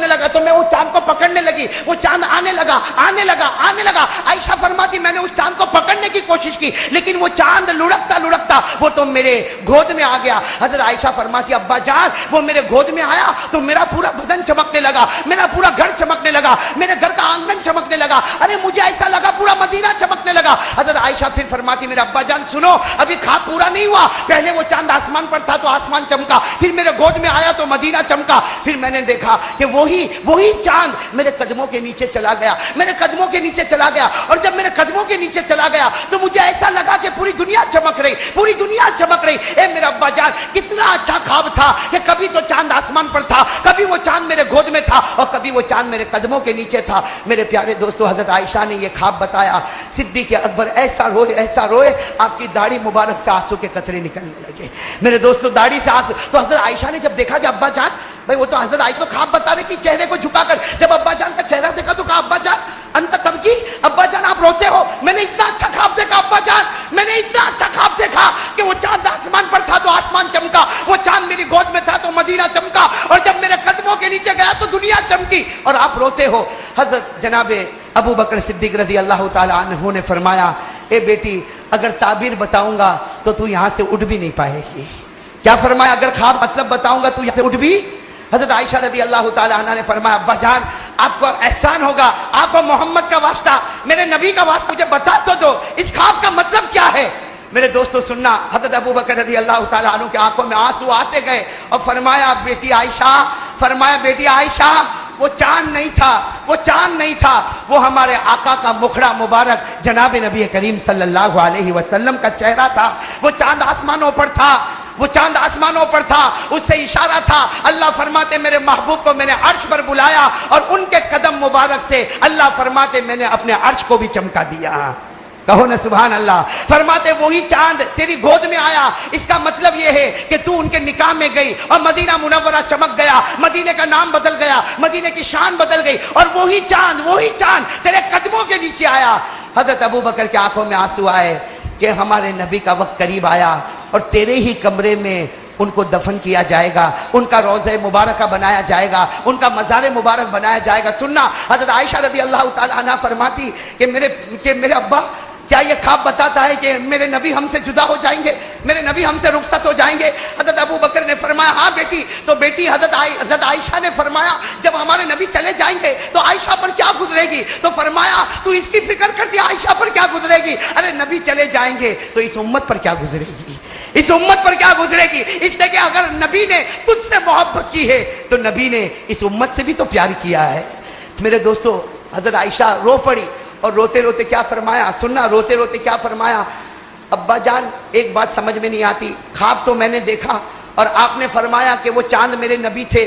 لگا تو میں وہ چاند کو پکڑنے لگی، وہ چاند آنے لگا۔ عائشہ فرماتی میں نے اس چاند کو پکڑنے بچانے کی کوشش کی, لیکن وہ چاند لڑکتا لڑکتا وہ تو میرے گود میں آ گیا. حضرت عائشہ فرماتی ابا جان وہ میرے گود میں آیا تو میرا پورا بدن چمکنے لگا, میرا پورا گھر چمکنے لگا, میرے گھر کا آنگن چمکنے لگا, ارے مجھے ایسا لگا پورا مدینہ چمکنے لگا. حضرت عائشہ پھر فرماتی میرے ابا جان سنو, ابھی خواب پورا نہیں ہوا, پہلے وہ چاند آسمان پر تھا تو آسمان چمکا, پھر میرے گود میں آیا تو مدینہ چمکا, پھر میں نے دیکھا کہ وہی چاند میرے قدموں کے نیچے چلا گیا, میرے قدموں کے نیچے چلا گیا, اور جب میرے قدموں کے نیچے چلا گیا تو مجھے ایسا لگا کہ پوری دنیا چمک رہی, پوری دنیا چمک رہی. اے میرا ابا جان کتنا اچھا خواب تھا کہ کبھی تو چاند آسمان پر تھا, کبھی وہ چاند میرے گود میں تھا, اور کبھی وہ چاند میرے قدموں کے نیچے تھا. میرے پیارے دوستو حضرت عائشہ نے یہ خواب بتایا, صدیق اکبر ایسا روئے آپ کی داڑھی مبارک سے آنسو کے قطرے نکلنے لگے. میرے دوستو داڑھی سے آنسو, تو حضرت عائشہ نے جب دیکھا کہ ابا جان, بھائی وہ تو حضرت عائشہ تو خواب بتا رہی تھی چہرے کو جھکا کر, جب ابا جان کا چہرہ دیکھا تو کہا ابا جان انت تبکی, ابا جان آپ روتے ہو, میں نے اتنا اچھا خواب دیکھا ابا جان, میں نے اتنا اچھا خواب دیکھا کہ وہ چاند آسمان پر تھا تو آسمان چمکا, وہ چاند میری گود میں تھا تو مدینہ چمکا, اور جب میرے قدموں کے نیچے گیا تو دنیا چمکی, اور آپ روتے ہو. حضرت جناب ابو بکر صدیق رضی اللہ تعالی عنہ نے فرمایا اے بیٹی اگر تعبیر بتاؤں گا تو تو یہاں سے اٹھ بھی نہیں پائے گی. کیا فرمایا, اگر خواب مطلب بتاؤں گا تو یہاں سے اٹھ بھی. حضرت عائشہ رضی اللہ تعالی عنہ نے فرمایا ابا جان آپ کو احسان ہوگا, آپ کو محمد کا واسطہ, میرے نبی کا واسطہ مجھے بتا تو دو اس خواب کا مطلب کیا ہے. میرے دوستو سننا, حضرت ابو بکر رضی اللہ تعالی عنہ کے آنکھوں میں آنسو آتے گئے اور فرمایا بیٹی عائشہ وہ چاند نہیں تھا, وہ چاند نہیں تھا, وہ ہمارے آقا کا مکھڑا مبارک جناب نبی کریم صلی اللہ علیہ وسلم کا چہرہ تھا. وہ چاند آسمانوں پر تھا, وہ چاند آسمانوں پر تھا, اس سے اشارہ تھا. اللہ فرماتے میرے محبوب کو میں نے عرش پر بلایا اور ان کے قدم مبارک سے اللہ فرماتے میں نے اپنے عرش کو بھی چمکا دیا. کہو نا سبحان اللہ. فرماتے وہی چاند تیری گود میں آیا, اس کا مطلب یہ ہے کہ تو ان کے نکاح میں گئی اور مدینہ منورہ چمک گیا, مدینے کا نام بدل گیا, مدینے کی شان بدل گئی, اور وہی چاند تیرے قدموں کے نیچے آیا. حضرت ابو بکر کی آنکھوں میں آنسو آئے کہ ہمارے نبی کا وقت قریب آیا اور تیرے ہی کمرے میں ان کو دفن کیا جائے گا, ان کا روضہ مبارکہ بنایا جائے گا, ان کا مزار مبارک بنایا جائے گا. سننا, حضرت عائشہ رضی اللہ تعالی عنہ فرماتی کہ میرے ابا کیا یہ خواب بتاتا ہے کہ میرے نبی ہم سے جدا ہو جائیں گے, میرے نبی ہم سے رخصت ہو جائیں گے. حضرت ابو بکر نے فرمایا ہاں بیٹی. تو بیٹی حضرت عائشہ نے فرمایا جب ہمارے نبی چلے جائیں گے تو عائشہ پر کیا گزرے گی, تو فرمایا تو اس کی فکر کرتی عائشہ پر کیا گزرے گی, ارے نبی چلے جائیں گے تو اس امت پر کیا گزرے گی, اس امت پر کیا گزرے گی. اس لیے کہ اگر نبی نے تجھ سے محبت کی ہے تو نبی نے اس امت سے بھی تو پیار کیا ہے. میرے دوستو حضرت عائشہ رو پڑی اور روتے روتے کیا فرمایا, سننا, روتے روتے کیا فرمایا, ابا جان ایک بات سمجھ میں نہیں آتی, خواب تو میں نے دیکھا اور آپ نے فرمایا کہ وہ چاند میرے نبی تھے,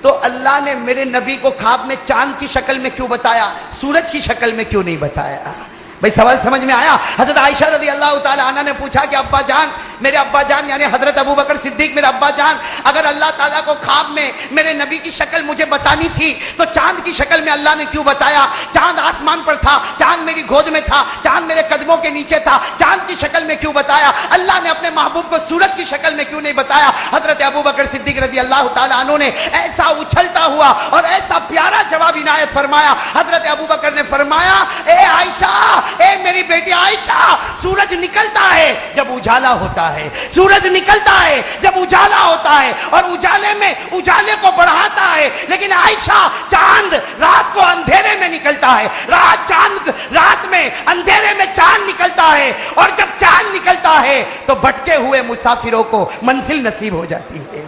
تو اللہ نے میرے نبی کو خواب میں چاند کی شکل میں کیوں بتایا, سورج کی شکل میں کیوں نہیں بتایا. بھائی سوال سمجھ میں آیا. حضرت عائشہ رضی اللہ تعالی عنہ نے پوچھا کہ ابا جان, میرے ابا جان یعنی حضرت ابو بکر صدیق میرے ابا جان, اگر اللہ تعالیٰ کو خواب میں میرے نبی کی شکل مجھے بتانی تھی تو چاند کی شکل میں اللہ نے کیوں بتایا. چاند آسمان پر تھا, چاند میری گود میں تھا, چاند میرے قدموں کے نیچے تھا, چاند کی شکل میں کیوں بتایا. اللہ نے اپنے محبوب کو سورج کی شکل میں کیوں نہیں بتایا. حضرت ابو بکر صدیق رضی اللہ تعالیٰ عنہ نے ایسا اچھلتا ہوا اور ایسا پیارا جواب عنایت فرمایا. حضرت ابو بکر نے فرمایا اے عائشہ, اے میری بیٹی عائشہ, سورج نکلتا ہے جب اجالا ہوتا ہے, سورج نکلتا ہے جب اجالا ہوتا ہے اور اجالے میں اجالے کو بڑھاتا ہے, لیکن عائشہ چاند رات کو اندھیرے میں نکلتا ہے, رات میں اندھیرے میں چاند نکلتا ہے, اور جب چاند نکلتا ہے تو بھٹکے ہوئے مسافروں کو منزل نصیب ہو جاتی ہے,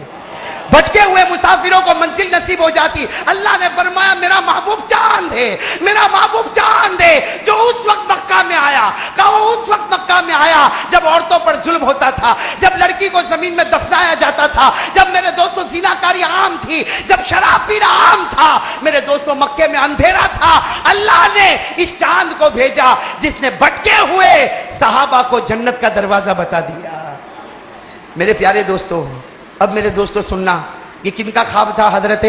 بھٹکے ہوئے مسافروں کو منزل نصیب ہو جاتی. اللہ نے فرمایا میرا محبوب چاند ہے, میرا محبوب چاند ہے جو اس وقت مکہ میں آیا. کہو اس وقت مکہ میں آیا جب عورتوں پر ظلم ہوتا تھا, جب لڑکی کو زمین میں دفنایا جاتا تھا, جب میرے دوستوں زناکاری عام تھی, جب شراب پینا عام تھا, میرے دوستوں مکے میں اندھیرا تھا. اللہ نے اس چاند کو بھیجا جس نے بھٹکے ہوئے صحابہ کو جنت کا دروازہ بتا دیا. میرے پیارے دوستوں, اب میرے دوستوں سننا, یہ کن کا خواب تھا حضرت.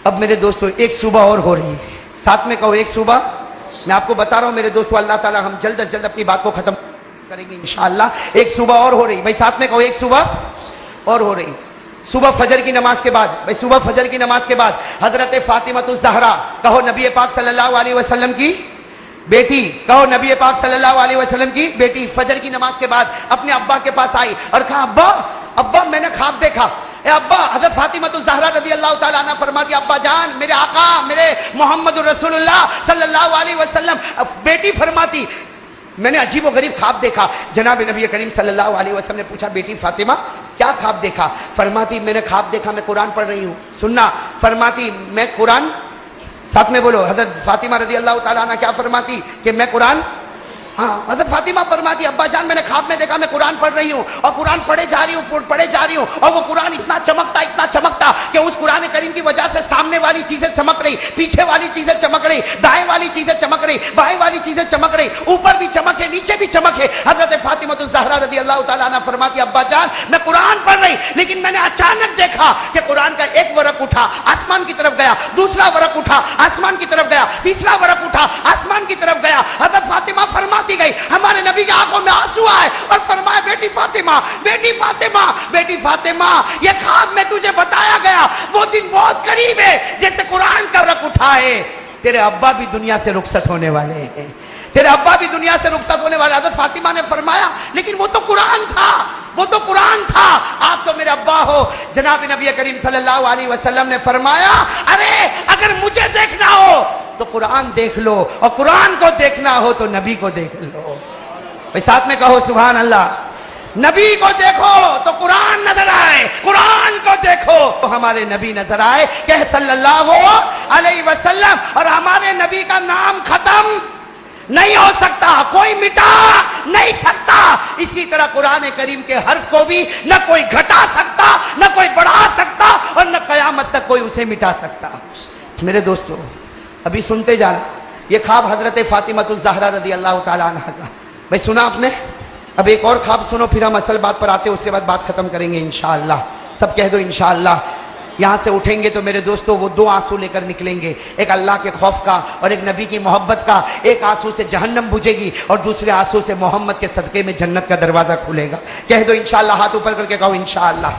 اب میرے دوستوں ایک صبح اور ہو رہی ہے, ساتھ میں کہو ایک صبح. میں آپ کو بتا رہا ہوں میرے دوستوں, اللہ تعالیٰ ہم جلد از جلد اپنی بات کو ختم کریں گے انشاءاللہ. ایک صبح اور ہو رہی, بھائی ساتھ میں کہو ایک صبح اور ہو رہی. صبح فجر کی نماز کے بعد, بھائی صبح فجر کی نماز کے بعد حضرت فاطمہ الزہرا, کہو نبی پاک صلی اللہ علیہ وسلم کی بیٹی کہو نبی پاک صلی اللہ علیہ وسلم کی بیٹی فجر کی نماز کے بعد اپنے ابا کے پاس آئی اور کہا ابا ابا میں نے خواب دیکھا. اے ابا، حضرت فاطمہ الزہرا رضی اللہ تعالیٰ عنہ فرماتی ابا جان میرے آقا میرے محمد رسول اللہ صلی اللہ علیہ وسلم. بیٹی فرماتی میں نے عجیب و غریب خواب دیکھا. جناب نبی کریم صلی اللہ علیہ وسلم نے پوچھا بیٹی فاطمہ کیا خواب دیکھا؟ فرماتی میں نے خواب دیکھا میں قرآن پڑھ رہی ہوں. سننا، فرماتی میں قرآن، ساتھ میں بولو، حضرت فاطمہ رضی اللہ تعالیٰ عنہ کیا فرماتی کہ میں قرآن، ہاں حضرت فاطمہ فرماتی ابا جان میں نے خواب میں دیکھا میں قرآن پڑھ رہی ہوں اور قرآن پڑھے جا رہی ہوں اور وہ قرآن اتنا چمکتا کہ اس قرآن کریم کی وجہ سے سامنے والی چیزیں چمک رہی، پیچھے والی چیزیں چمک رہی، دائیں والی چیزیں چمک رہی، بائیں والی چیزیں چمک رہی، اوپر بھی چمک ہے نیچے بھی چمک ہے. حضرت فاطمہ الزہرا رضی اللہ تعالیٰ عنہ فرماتی ابا جان میں قرآن پڑھ رہی لیکن میں نے اچانک دیکھا کہ قرآن کا ایک ورق اٹھا آسمان کی طرف گیا، دوسرا ورق اٹھا آسمان کی طرف گیا، تیسرا ورق اٹھا آسمان کی طرف گیا. حضرت فاطمہ فرماتی گئی ہمارے نبی کی آنکھوں میں آنسو آئے اور فرمایا بیٹی فاطمہ بیٹی فاطمہ بیٹی فاطمہ یہ خواب میں تجھے بتایا گیا وہ دن بہت قریب ہے جیسے قرآن کا ورق اٹھائے تیرے ابا بھی دنیا سے رخصت ہونے والے ہیں، تیرے ابا بھی دنیا سے رخصت ہونے والے. حضرت فاطمہ نے فرمایا لیکن وہ تو قرآن تھا، وہ تو قرآن تھا، آپ تو میرے ابا ہو. جناب نبی کریم صلی اللہ علیہ وسلم نے فرمایا ارے اگر مجھے دیکھنا ہو تو قرآن دیکھ لو اور قرآن کو دیکھنا ہو تو نبی کو دیکھ لو. ساتھ میں کہو سبحان اللہ. نبی کو دیکھو تو قرآن نظر آئے، قرآن کو دیکھو تو ہمارے نبی نظر آئے کہ صلی اللہ علیہ وسلم. اور ہمارے نبی کا نام ختم نہیں ہو سکتا، کوئی مٹا نہیں سکتا. اسی طرح قرآن کریم کے حرف کو بھی نہ کوئی گھٹا سکتا نہ کوئی بڑھا سکتا اور نہ قیامت تک کوئی اسے مٹا سکتا. میرے دوستو ابھی سنتے جانا یہ خواب حضرت فاطمہ الزہرا رضی اللہ تعالیٰ عنہ کا. بھائی سنا آپ نے؟ اب ایک اور خواب سنو پھر ہم اصل بات پر آتے، اس کے بعد بات ختم کریں گے انشاءاللہ. سب کہہ دو انشاءاللہ. یہاں سے اٹھیں گے تو میرے دوستو وہ دو آنسو لے کر نکلیں گے، ایک اللہ کے خوف کا اور ایک نبی کی محبت کا. ایک آنسو سے جہنم بجھے گی اور دوسرے آنسو سے محمد کے صدقے میں جنت کا دروازہ کھلے گا. کہہ دو انشاءاللہ، ہاتھ اوپر کر کے کہو انشاءاللہ.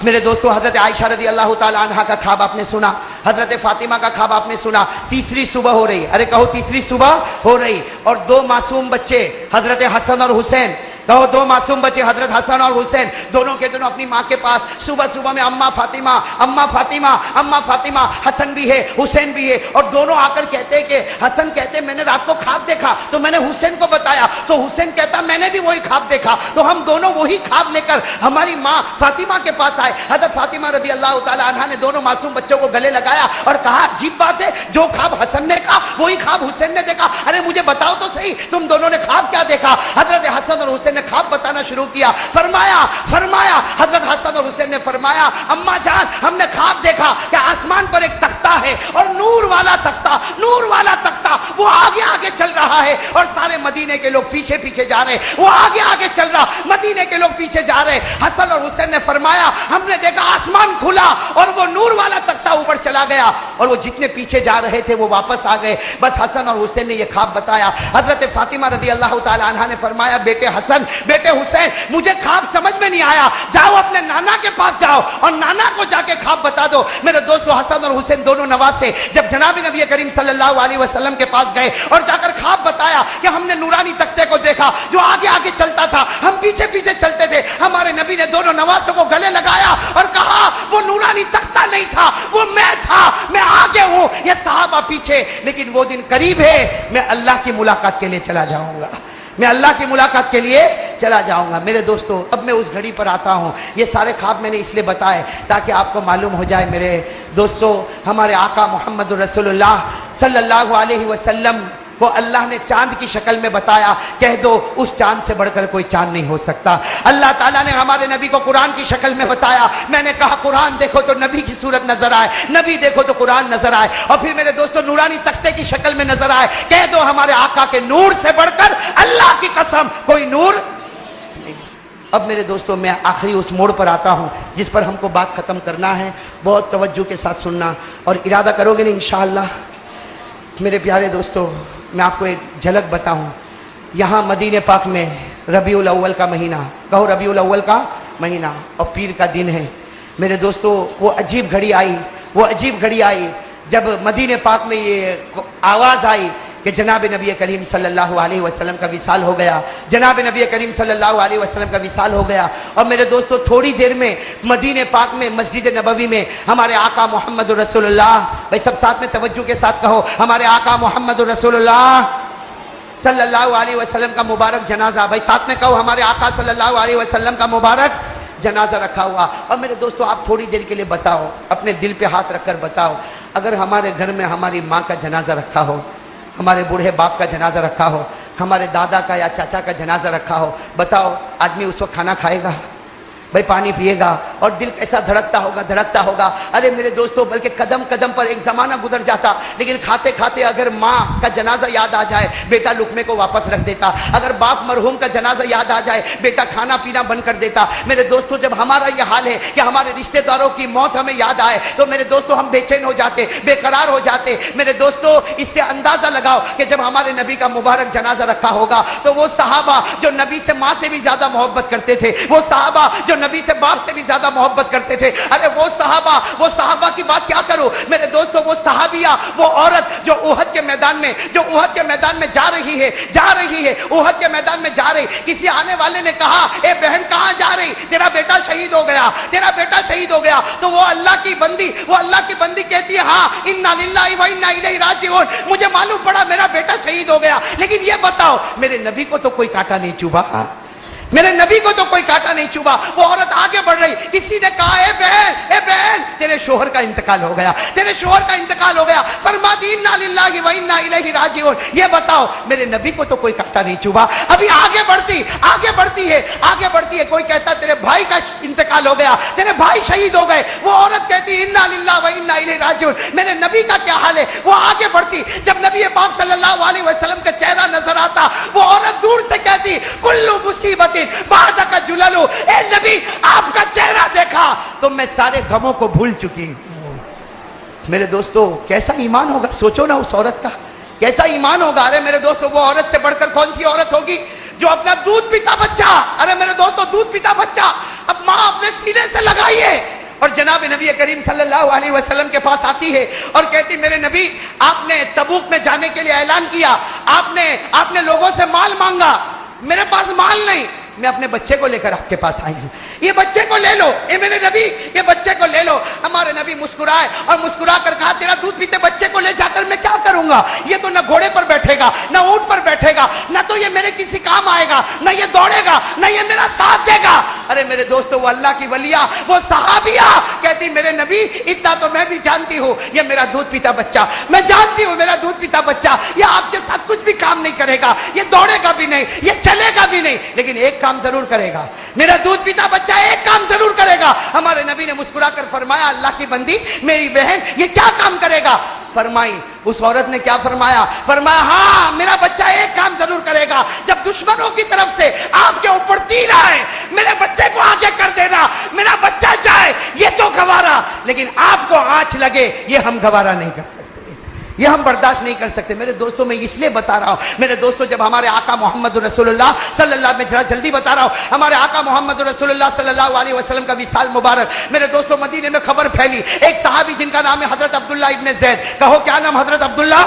میرے دوستو حضرت عائشہ رضی اللہ تعالی عنہا کا خواب آپ نے سنا، حضرت فاطمہ کا خواب آپ نے سنا. تیسری صبح ہو رہی، ارے کہو تیسری صبح ہو رہی اور دو معصوم بچے حضرت حسن اور حسین، کہو دو معصوم بچے حضرت حسن اور حسین دونوں کے دونوں اپنی ماں کے پاس صبح صبح میں اماں فاطمہ اماں فاطمہ اماں فاطمہ، حسن بھی ہے حسین بھی ہے. اور دونوں آ کر کہتے کہ حسن کہتے میں نے رات کو خواب دیکھا تو میں نے حسین کو بتایا تو حسین کہتا میں نے بھی وہی خواب دیکھا. تو ہم دونوں وہی خواب لے کر ہماری ماں فاطمہ کے پاس آئے. حضرت فاطمہ رضی اللہ تعالی عنہا نے دونوں معصوم بچوں کو گلے لگایا اور کہا عجیب بات ہے جو خواب حسن نے کہا وہی خواب حسین نے دیکھا. ارے مجھے بتاؤ تو صحیح تم دونوں نے خواب کیا دیکھا؟ حضرت حسن اور حسین نے خواب بتانا شروع کیا. فرمایا حضرت حسن اور حسین نے فرمایا اماں جان ہم نے خواب دیکھا کہ آسمان پر ایک تختہ ہے اور نور والا تختہ وہ آگے آگے چل رہا ہے اور سارے مدینے کے لوگ پیچھے پیچھے جا رہے. وہ آگے آگے چل رہا، مدینے کے لوگ پیچھے جا رہے. حسن اور حسین نے فرمایا ہم نے دیکھا آسمان کھلا اور وہ نور والا تختہ اوپر چلا گیا اور وہ جتنے پیچھے جا رہے تھے وہ واپس آ گئے. بس حسن اور حسین نے یہ خواب بتایا. حضرت فاطمہ رضی اللہ تعالی عنہا نے فرمایا بیٹے حسن بیٹے حسین مجھے خواب سمجھ میں نہیں آیا، جاؤ اپنے نانا کے پاس جاؤ اور نانا کو جا کے خواب بتا دو. میرے دوستو حسن اور حسین دونوں نواز تھے. جب جناب نبی کریم صلی اللہ علیہ وسلم کے پاس گئے اور جا کر خواب بتایا کہ ہم نے نورانی تختے کو دیکھا جو آگے آگے چلتا تھا، ہم پیچھے پیچھے چلتے تھے. ہمارے نبی نے دونوں نوازوں کو گلے لگایا اور کہا وہ نورانی تختہ نہیں تھا، وہ میں تھا، میں آگے ہوں، یہ صحابہ پیچھے. لیکن وہ دن قریب ہے، میں اللہ کی ملاقات کے لیے چلا جاؤں گا، میں اللہ کی ملاقات کے لیے چلا جاؤں گا. میرے دوستو اب میں اس گھڑی پر آتا ہوں. یہ سارے خواب میں نے اس لیے بتائے تاکہ آپ کو معلوم ہو جائے میرے دوستو ہمارے آقا محمد رسول اللہ صلی اللہ علیہ وسلم کو اللہ نے چاند کی شکل میں بتایا. کہہ دو اس چاند سے بڑھ کر کوئی چاند نہیں ہو سکتا. اللہ تعالیٰ نے ہمارے نبی کو قرآن کی شکل میں بتایا. میں نے کہا قرآن دیکھو تو نبی کی صورت نظر آئے، نبی دیکھو تو قرآن نظر آئے اور پھر میرے دوستو نورانی تختے کی شکل میں نظر آئے. کہہ دو ہمارے آقا کے نور سے بڑھ کر اللہ کی قسم کوئی نور نہیں. اب میرے دوستو میں آخری اس موڑ پر آتا ہوں جس پر ہم کو بات ختم کرنا ہے. بہت توجہ کے ساتھ سننا اور ارادہ کرو گے نا انشاءاللہ. میرے پیارے دوستو میں آپ کو ایک جھلک بتاؤں. یہاں مدینہ پاک میں ربیع الاول کا مہینہ، کہو ربیع الاول کا مہینہ اور پیر کا دن ہے. میرے دوستو وہ عجیب گھڑی آئی جب مدینہ پاک میں یہ آواز آئی کہ جناب نبی کریم صلی اللہ علیہ وسلم کا وصال ہو گیا، جناب نبی کریم صلی اللہ علیہ وسلم کا وصال ہو گیا۔ اور میرے دوستو تھوڑی دیر میں مدینہ پاک میں مسجد نبوی میں ہمارے آقا محمد رسول اللہ، بھائی سب ساتھ میں توجہ کے ساتھ کہو، ہمارے آقا محمد رسول اللہ صلی اللہ علیہ وسلم کا مبارک جنازہ، بھائی ساتھ میں کہو، ہمارے آقا صلی اللہ علیہ وسلم کا مبارک جنازہ رکھا ہوا۔ اور میرے دوستو آپ تھوڑی دیر کے لیے بتاؤ، اپنے دل پہ ہاتھ رکھ کر بتاؤ، اگر ہمارے گھر میں ہماری ماں کا جنازہ رکھا ہو، ہمارے بوڑھے باپ کا جنازہ رکھا ہو، ہمارے دادا کا یا چاچا کا جنازہ رکھا ہو، بتاؤ آدمی اس وقت کھانا کھائے گا؟ بھائی پانی پیے گا اور دل کیسا دھڑکتا ہوگا۔ ارے میرے دوستو بلکہ قدم قدم پر ایک زمانہ گزر جاتا، لیکن کھاتے کھاتے اگر ماں کا جنازہ یاد آ جائے بیٹا لقمے کو واپس رکھ دیتا، اگر باپ مرحوم کا جنازہ یاد آ جائے بیٹا کھانا پینا بند کر دیتا۔ میرے دوستو جب ہمارا یہ حال ہے کہ ہمارے رشتہ داروں کی موت ہمیں یاد آئے تو میرے دوستو ہم بے چین ہو جاتے، بے قرار ہو جاتے۔ میرے دوستو اس سے اندازہ لگاؤ کہ جب ہمارے نبی کا مبارک جنازہ رکھا ہوگا تو وہ صحابہ جو نبی سے ماں سے بھی زیادہ محبت کرتے تھے، وہ صحابہ جو نبی سے باپ سے بھی زیادہ محبت کرتے تھے، ارے وہ صحابہ کی بات کیا کروں میرے دوستو، وہ صحابیہ، وہ عورت جو احد کے میدان میں جا رہی ہے احد کے میدان میں جا رہی، کسی آنے والے نے کہا اے بہن کہاں جا رہی؟ تیرا بیٹا شہید ہو گیا، تو وہ اللہ کی بندی کہتی ہے ہاں انا للہ و انا الیہ راجعون، مجھے معلوم پڑا میرا بیٹا شہید ہو گیا، لیکن یہ بتاؤ میرے نبی کو تو کوئی کانٹا نہیں چبھا، میرے نبی کو تو کوئی کانٹا نہیں چبھا۔ وہ عورت آگے بڑھ رہی، کسی نے کہا اے بہن تیرے شوہر کا انتقال ہو گیا، فرماتی انا للہ و انا الیہ راجعون، یہ بتاؤ میرے نبی کو تو کوئی کانٹا نہیں چبھا۔ ابھی آگے بڑھتی ہے، کوئی کہتا تیرے بھائی کا انتقال ہو گیا، تیرے بھائی شہید ہو گئے، وہ عورت کہتی انا للہ و انا الیہ راجعون، میرے نبی کا کیا حال ہے؟ وہ آگے بڑھتی، جب نبی پاک صلی اللہ علیہ وسلم کا چہرہ نظر آتا وہ عورت دور سے کہتی کلو مصیبت بعد کا جللو، اے نبی آپ کا چہرہ دیکھا تو میں سارے غموں کو بھول چکی ہوں۔ میرے دوستو کیسا ایمان ہوگا، سوچو نا اس عورت کا کیسا ایمان ہوگا۔ ارے میرے دوستو وہ عورت سے بڑھ کر کون سی عورت ہوگی جو اپنا دودھ پیتا بچہ، ارے میرے دوستو دودھ پیتا بچہ اب ماں اپنے سینے سے لگائیے اور جناب نبی کریم صلی اللہ علیہ وسلم کے پاس آتی ہے اور کہتی میرے نبی آپ نے تبوک میں جانے کے لیے اعلان کیا، آپ نے لوگوں سے مال مانگا، میرے پاس مال نہیں، میں اپنے بچے کو لے کر آپ کے پاس آئی ہوں، یہ بچے کو لے لو، اے میرے نبی یہ بچے کو لے لو۔ ہمارے نبی مسکرائے اور مسکرا کر کہا تیرا دودھ پیتے بچے کو لے جا کر میں کیا کروں گا؟ یہ تو نہ گھوڑے پر بیٹھے گا، نہ اونٹ پر بیٹھے گا، نہ تو یہ میرے کسی کام آئے گا، نہ یہ دوڑے گا، نہ یہ میرا ساتھ دے گا۔ ارے میرے دوستو وہ اللہ کی ولیہ، وہ صحابیہ کہتی میرے نبی اتنا تو میں بھی جانتی ہوں، یہ میرا دودھ پیتا بچہ، میں جانتی ہوں میرا دودھ پیتا بچہ یہ آپ کے ساتھ کچھ بھی کام نہیں کرے گا، یہ دوڑے گا بھی نہیں، یہ چلے گا بھی نہیں، لیکن ایک کام ضرور کرے گا، میرا دودھ پیتا بچہ ایک کام ضرور کرے گا۔ ہمارے نبی نے مسکرا کر فرمایا اللہ کی بندی میری بہن یہ کیا کام کرے گا؟ فرمائی اس عورت نے کیا فرمایا ہاں میرا بچہ ایک کام ضرور کرے گا، جب دشمنوں کی طرف سے آپ کے اوپر تیر آئے میرے بچے کو آگے کر دینا، میرا بچہ جائے یہ تو گوارا، لیکن آپ کو آنچ لگے یہ ہم گوارا نہیں کر سکتے، یہ ہم برداشت نہیں کر سکتے۔ میرے دوستوں میں اس لیے بتا رہا ہوں، میرے دوستوں جب ہمارے آقا محمد رسول اللہ صلی اللہ میں جلدی بتا رہا ہوں، ہمارے آقا محمد رسول اللہ صلی اللہ علیہ وسلم کا وصال مبارک، میرے دوستوں مدینے میں خبر پھیلی، ایک صحابی جن کا نام ہے حضرت عبداللہ ابن زید، کہو کیا نام؟ حضرت عبداللہ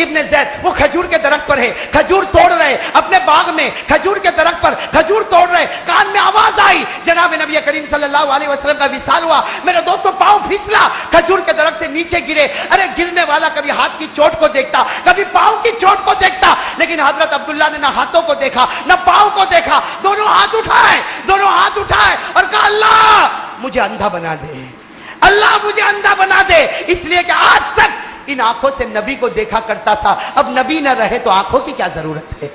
ابن زید، وہ کھجور کے درخت پر ہے، کھجور توڑ رہے اپنے باغ میں، کھجور کے درخت پر کھجور توڑ رہے، کان میں آواز آئی جناب نبی کریم صلی اللہ علیہ وسلم کا وصال ہوا، میرے دوستوں پاؤں پھسلا، کھجور کے درخت سے نیچے گرے، ارے گرنے والا کبھی ہاتھ کی چوٹ کو دیکھتا، کبھی پاؤں کی چوٹ کو دیکھتا، لیکن حضرت عبداللہ نے نہ ہاتھوں کو دیکھا نہ پاؤں کو دیکھا، دونوں ہاتھ اٹھائے اور کہا اللہ مجھے اندھا بنا دے، اللہ مجھے اندھا بنا دے، اس لیے کہ آج تک ان آنکھوں سے نبی کو دیکھا کرتا تھا، اب نبی نہ رہے تو آنکھوں کی کیا ضرورت ہے؟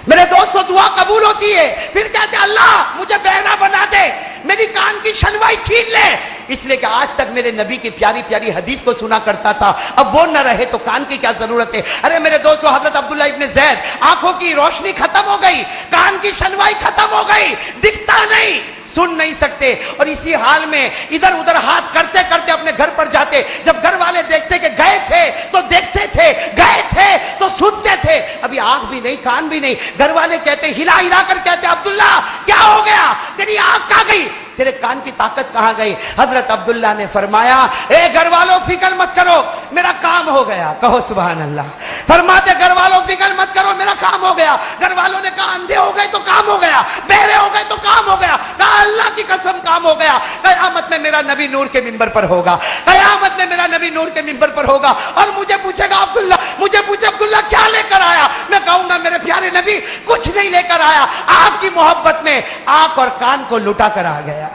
میرے دوستو دعا قبول ہوتی ہے، پھر کہتے اللہ مجھے بہرا بنا دے، میری کان کی شنوائی چھین لے، اس لیے کہ آج تک میرے نبی کی پیاری پیاری حدیث کو سنا کرتا تھا، اب وہ نہ رہے تو کان کی کیا ضرورت ہے؟ ارے میرے دوستو حضرت عبداللہ ابن زید آنکھوں کی روشنی ختم ہو گئی، کان کی شنوائی ختم ہو گئی، دکھتا نہیں، سن نہیں سکتے، اور اسی حال میں ادھر ادھر ہاتھ کرتے کرتے اپنے گھر پر جاتے، جب گھر والے دیکھتے کہ گئے تھے تو دیکھتے تھے، گئے تھے تو سنتے تھے، ابھی آنکھ بھی نہیں کان بھی نہیں، گھر والے کہتے ہلا ہلا کر کہتے عبداللہ کیا ہو گیا تیری آنکھ کہاں گئی؟ تیرے کان کی طاقت کہاں گئی؟ حضرت عبداللہ نے فرمایا اے گھر والوں فکر مت کرو میرا کام ہو گیا. کہو سبحان اللہ. فرماتے گھر والوں فکر مت کرو میرا کام ہو گیا. گھر والوں نے کہا اندھے ہو گئے تو کام ہو گیا, بہرے ہو گئے تو کام ہو گیا. کہا اللہ کی قسم کام ہو گیا. قیامت میں میرا نبی نور کے منبر پر ہوگا, قیامت میں میرا نبی نور کے منبر پر ہوگا اور مجھے پوچھے گا عبداللہ, مجھے پوچھے عبداللہ کیا لے کر آیا؟ میں کہوں گا میرے پیارے نبی کچھ نہیں لے کر آیا, آپ کی محبت میں آنکھ اور کان کو لٹا کر آ گیا.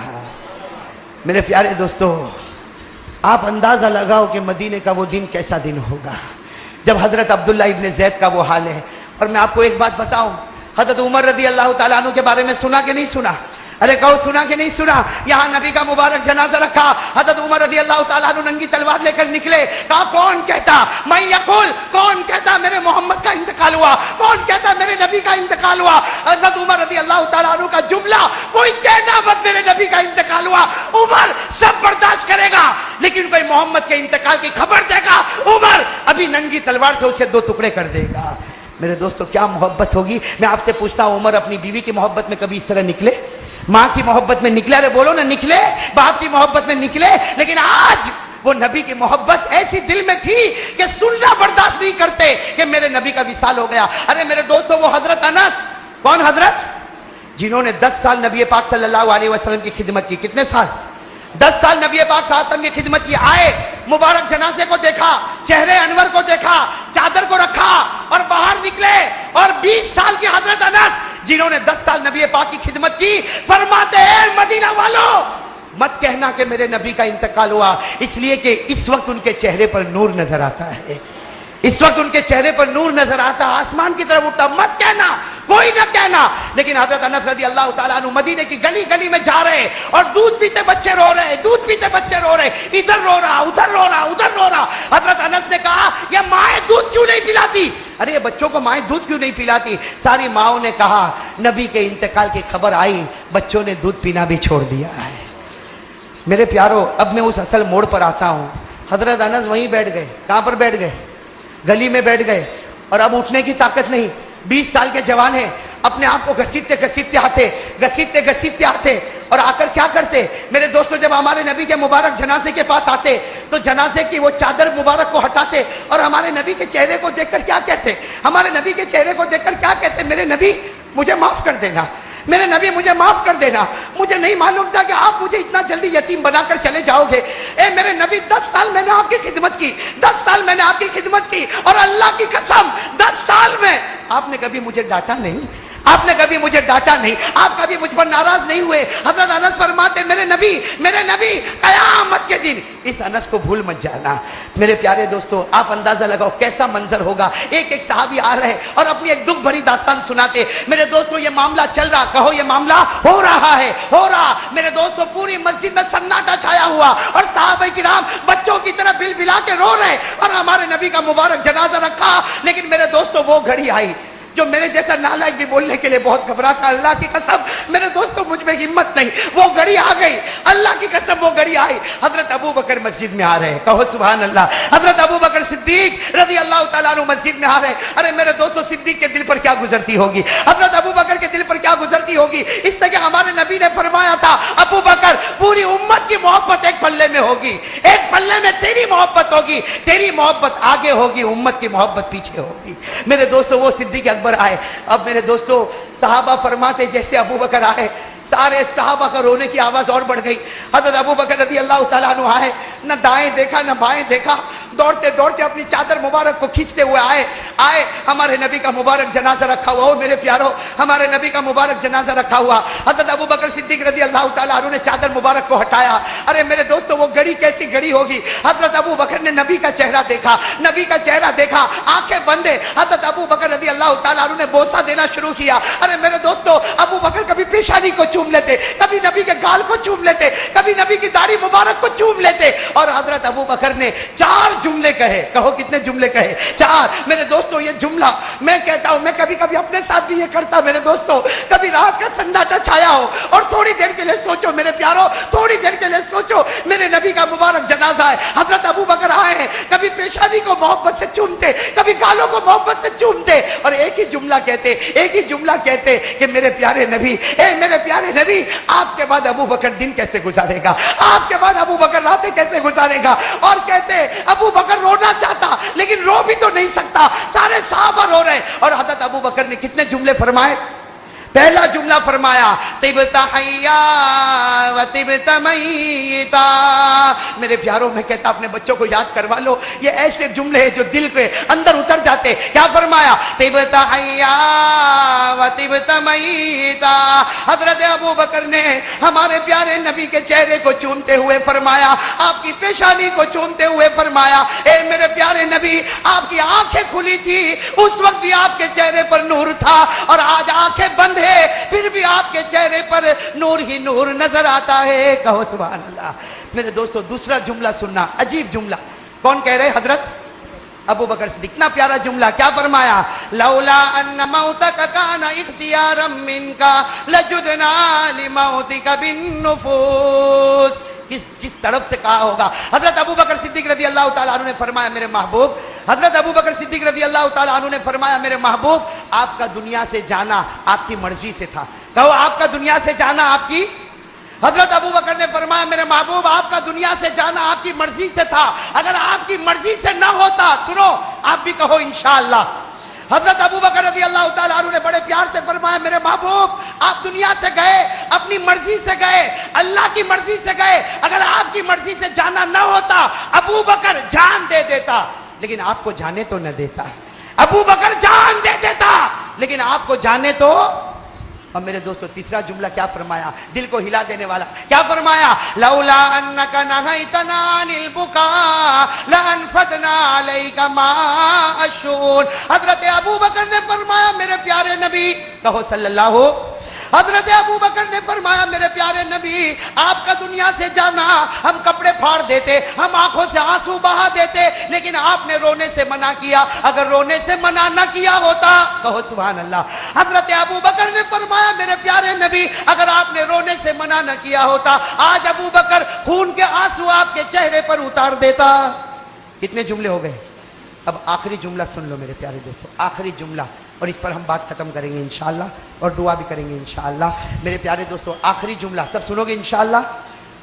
میرے پیارے دوستو, آپ اندازہ لگاؤ کہ مدینے کا وہ دن کیسا دن ہوگا جب حضرت عبداللہ ابن زید کا وہ حال ہے. اور میں آپ کو ایک بات بتاؤں, حضرت عمر رضی اللہ تعالیٰ عنہ کے بارے میں سنا کہ نہیں سنا؟ ارے کہو سنا کہ نہیں سنا؟ یہاں نبی کا مبارک جنازہ رکھا, حضرت عمر رضی اللہ تعالیٰ عنہ ننگی تلوار لے کر نکلے. کہا کون کہتا میں یقول, کون کہتا میرے محمد کا انتقال ہوا, کون کہتا میرے نبی کا انتقال ہوا؟ حضرت عمر رضی اللہ تعالیٰ عنہ کا جملہ, کوئی کہنا مت میرے نبی کا انتقال ہوا. عمر سب برداشت کرے گا لیکن کوئی محمد کے انتقال کی خبر دے گا, عمر ابھی ننگی تلوار سے اسے 2 ٹکڑے کر دے گا. میرے دوستو کیا محبت ہوگی. میں آپ سے پوچھتا ہوں, عمر اپنی بیوی کی محبت میں کبھی اس طرح نکلے؟ ماں کی محبت میں نکلے؟ ارے بولو نا, نکلے؟ باپ کی محبت میں نکلے؟ لیکن آج وہ نبی کی محبت ایسی دل میں تھی کہ سننا برداشت نہیں کرتے کہ میرے نبی کا وصال ہو گیا. ارے میرے دوستو, وہ حضرت انس, کون حضرت؟ جنہوں نے 10 سال نبی پاک صلی اللہ علیہ وسلم کی خدمت کی. کتنے سال؟ 10 سال نبی پاک صلی اللہ علیہ وسلم کی خدمت کی. آئے, مبارک جنازے کو دیکھا, چہرے انور کو دیکھا, چادر کو رکھا اور باہر نکلے. اور 20 سال کے حضرت انس جنہوں نے 10 سال نبی پاک کی خدمت کی, فرماتے ہیں مدینہ والوں مت کہنا کہ میرے نبی کا انتقال ہوا, اس لیے کہ اس وقت ان کے چہرے پر نور نظر آتا ہے, اس وقت ان کے چہرے پر نور نظر آتا, آسمان کی طرف اٹھتا. مت کہنا, کوئی نہ کہنا. لیکن حضرت انس رضی اللہ تعالیٰ عنہ مدینے کی گلی گلی میں جا رہے اور دودھ پیتے بچے رو رہے, دودھ پیتے بچے رو رہے, ادھر رو رہا, ادھر رو رہا, ادھر رو رہا. حضرت انس نے کہا یہ مائیں دودھ کیوں نہیں پلاتی؟ ارے یہ بچوں کو مائیں دودھ کیوں نہیں پلاتی؟ ساری ماؤں نے کہا نبی کے انتقال کی خبر آئی, بچوں نے دودھ پینا بھی چھوڑ دیا ہے. میرے پیارو, اب میں اس اصل موڑ پر آتا ہوں. حضرت انس وہیں بیٹھ گئے. کہاں پر بیٹھ گئے؟ گلی میں بیٹھ گئے. اور اب اٹھنے کی طاقت نہیں. 20 سال کے جوان ہیں, اپنے آپ کو گھسیٹتے گھسیٹتے آتے اور آ کر کیا کرتے؟ میرے دوستوں, جب ہمارے نبی کے مبارک جنازے کے پاس آتے تو جنازے کی وہ چادر مبارک کو ہٹاتے اور ہمارے نبی کے چہرے کو دیکھ کر کیا کہتے؟ ہمارے نبی کے چہرے کو دیکھ کر کیا کہتے؟ میرے نبی مجھے معاف کر دینا, میرے نبی مجھے معاف کر دینا. مجھے نہیں معلوم تھا کہ آپ مجھے اتنا جلدی یتیم بنا کر چلے جاؤ گے. اے میرے نبی, 10 سال میں نے آپ کی خدمت کی, 10 سال میں نے آپ کی خدمت کی, اور اللہ کی قسم 10 سال میں آپ نے کبھی مجھے ڈانٹا نہیں, آپ نے کبھی مجھے ڈانٹا نہیں, آپ کبھی مجھ پر ناراض نہیں ہوئے. حضرت انس فرماتے میرے نبی قیامت کے دن اس انس کو بھول مت جانا. میرے پیارے دوستو, آپ اندازہ لگاؤ کیسا منظر ہوگا. ایک ایک صحابی آ رہے اور اپنی ایک دکھ بھری داستان سناتے. میرے دوستو, یہ معاملہ چل رہا, کہو یہ معاملہ ہو رہا ہے, ہو رہا. میرے دوستو, پوری مسجد میں سناٹا چھایا ہوا اور صحابہ کرام بچوں کی طرح بل بلا کے رو رہے اور ہمارے نبی کا مبارک جنازہ رکھا. لیکن میرے دوستو, وہ گھڑی آئی جو میرے جیسا نالائق بھی بولنے کے لیے بہت گھبراتا. اللہ کی قسم میرے دوستوں, مجھ میں ہمت نہیں. وہ گھڑی آ گئی, اللہ کی قسم وہ گھڑی آئی. حضرت ابو بکر مسجد میں آ رہے, کہو سبحان اللہ. حضرت ابو بکر صدیق رضی اللہ تعالیٰ عنہ مسجد میں آ رہے. ارے میرے دوستوں, صدیق کے دل پر کیا گزرتی ہوگی, حضرت ابو بکر کے دل پر کیا گزرتی ہوگی. اس طرح کہ ہمارے نبی نے فرمایا تھا ابو بکر پوری امت کی محبت ایک پلے میں ہوگی, ایک پلے میں تیری محبت ہوگی, تیری محبت آگے ہوگی, امت کی محبت پیچھے ہوگی. میرے دوستوں, وہ صدیق اکبر آئے. اب میرے دوستوں, صحابہ فرماتے جیسے ابو بکر آئے سارے صحابہ کا رونے کی آواز اور بڑھ گئی. حضرت ابو بکر رضی اللہ تعالیٰ عنہ آئے, نہ دائیں دیکھا نہ بائیں دیکھا, دوڑتے دوڑتے اپنی چادر مبارک کو کھینچتے ہوئے آئے. ہمارے نبی کا مبارک جنازہ رکھا ہوا, میرے پیارو, ہمارے نبی کا مبارک جنازہ رکھا ہوا. حضرت ابو بکر صدیق رضی اللہ تعالیٰ عنہ نے چادر مبارک کو ہٹایا. ارے میرے دوستو, وہ گھڑی کیسی گھڑی ہوگی. حضرت ابو بکر نے نبی کا چہرہ دیکھا, نبی کا چہرہ دیکھا, آنکھیں بندے. حضرت ابو بکر رضی اللہ تعالیٰ عنہ نے بوسہ دینا شروع کیا. ارے میرے دوستو, ابو بکر کبھی پیشانی کو چوم لیتے, کبھی نبی کے گال کو چوم لیتے, کبھی نبی کی داڑھی مبارک کو چوم لیتے. اور حضرت ابو بکر نے 4 جملے کہے. کہو کتنے جملے کہے؟ 4. میرے دوستو, یہ جملہ میں کہتا ہوں, میں کبھی کبھی اپنے ساتھ بھی یہ کرتا. میرے دوستو, کبھی رات کا سناٹا چھایا ہو اور تھوڑی دیر کے لیے سوچو, میرے پیارو, تھوڑی دیر کے لیے سوچو, میرے نبی کا مبارک جنازہ ہے, حضرت ابو بکر آئے ہیں, کبھی پیشانی کو محبت سے چومتے, کبھی گالوں کو محبت سے چومتے اور ایک ہی جملہ کہتے کہ میرے پیارے نبی, اے میرے پیارے اے نبی آپ کے بعد ابو بکر دن کیسے گزارے گا، آپ کے بعد ابو بکر راتیں کیسے گزارے گا؟ اور کہتے ابو بکر رونا چاہتا لیکن رو بھی تو نہیں سکتا، سارے صحابہ رو رہے، اور حضرت ابو بکر نے کتنے جملے فرمائے؟ پہلا جملہ فرمایا طبت حیا و طبت میتا، میرے پیاروں میں کہتا اپنے بچوں کو یاد کروا لو، یہ ایسے جملے ہیں جو دل کے اندر اتر جاتے۔ کیا فرمایا؟ طبت حیا و طبت میتا، حضرت ابو بکر نے ہمارے پیارے نبی کے چہرے کو چومتے ہوئے فرمایا، آپ کی پیشانی کو چومتے ہوئے فرمایا، اے میرے پیارے نبی آپ کی آنکھیں کھلی تھی اس وقت بھی آپ کے چہرے پر نور تھا، اور آج آنکھیں بند ہے پھر بھی آپ کے چہرے پر نور ہی نور نظر آتا ہے۔ کہو سبحان اللہ۔ میرے دوستو دوسرا جملہ سننا، عجیب جملہ، کون کہہ رہے؟ حضرت ابو بکر صدیق۔ اتنا پیارا جملہ، کیا فرمایا؟ لولا ان موتک کان اختیارا منک لجدنا لموتک بالنفوس، کس طرف سے کہا ہوگا؟ حضرت ابو بکر صدیق رضی اللہ تعالیٰ عنہ نے فرمایا میرے محبوب، حضرت ابو بکر صدیق رضی اللہ تعالیٰ عنہ نے فرمایا میرے محبوب آپ کا دنیا سے جانا آپ کی مرضی سے تھا۔ کہو آپ کا دنیا سے جانا آپ کی، حضرت ابو بکر نے فرمایا میرے محبوب آپ کا دنیا سے جانا آپ کی مرضی سے تھا، اگر آپ کی مرضی سے نہ ہوتا، سنو آپ بھی کہو انشاءاللہ، حضرت ابو بکر رضی اللہ تعالیٰ عنہ نے بڑے پیار سے فرمایا میرے محبوب آپ دنیا سے گئے اپنی مرضی سے گئے، اللہ کی مرضی سے گئے، اگر آپ کی مرضی سے جانا نہ ہوتا ابو بکر جان دے دیتا لیکن آپ کو جانے تو نہ دیتا، ابو بکر جان دے دیتا لیکن آپ کو جانے تو۔ اور میرے دوستو تیسرا جملہ کیا فرمایا؟ دل کو ہلا دینے والا، کیا فرمایا؟ لولا انک نہیتنا عن البکاء لانفضنا علیک ماء الشور، حضرت ابو بکر نے فرمایا میرے پیارے نبی، کہو صلی اللہ، حضرت ابو بکر نے فرمایا میرے پیارے نبی آپ کا دنیا سے جانا ہم کپڑے پھاڑ دیتے، ہم آنکھوں سے آنسو بہا دیتے، لیکن آپ نے رونے سے منع کیا، اگر رونے سے منع نہ کیا ہوتا، کہو سبحان اللہ، حضرت ابو بکر نے فرمایا میرے پیارے نبی اگر آپ نے رونے سے منع نہ کیا ہوتا آج ابو بکر خون کے آنسو آپ کے چہرے پر اتار دیتا۔ کتنے جملے ہو گئے؟ اب آخری جملہ سن لو میرے پیارے دوستو، آخری جملہ، اور اس پر ہم بات ختم کریں گے انشاءاللہ اور دعا بھی کریں گے انشاءاللہ۔ میرے پیارے دوستو آخری جملہ سب سنو گے انشاءاللہ۔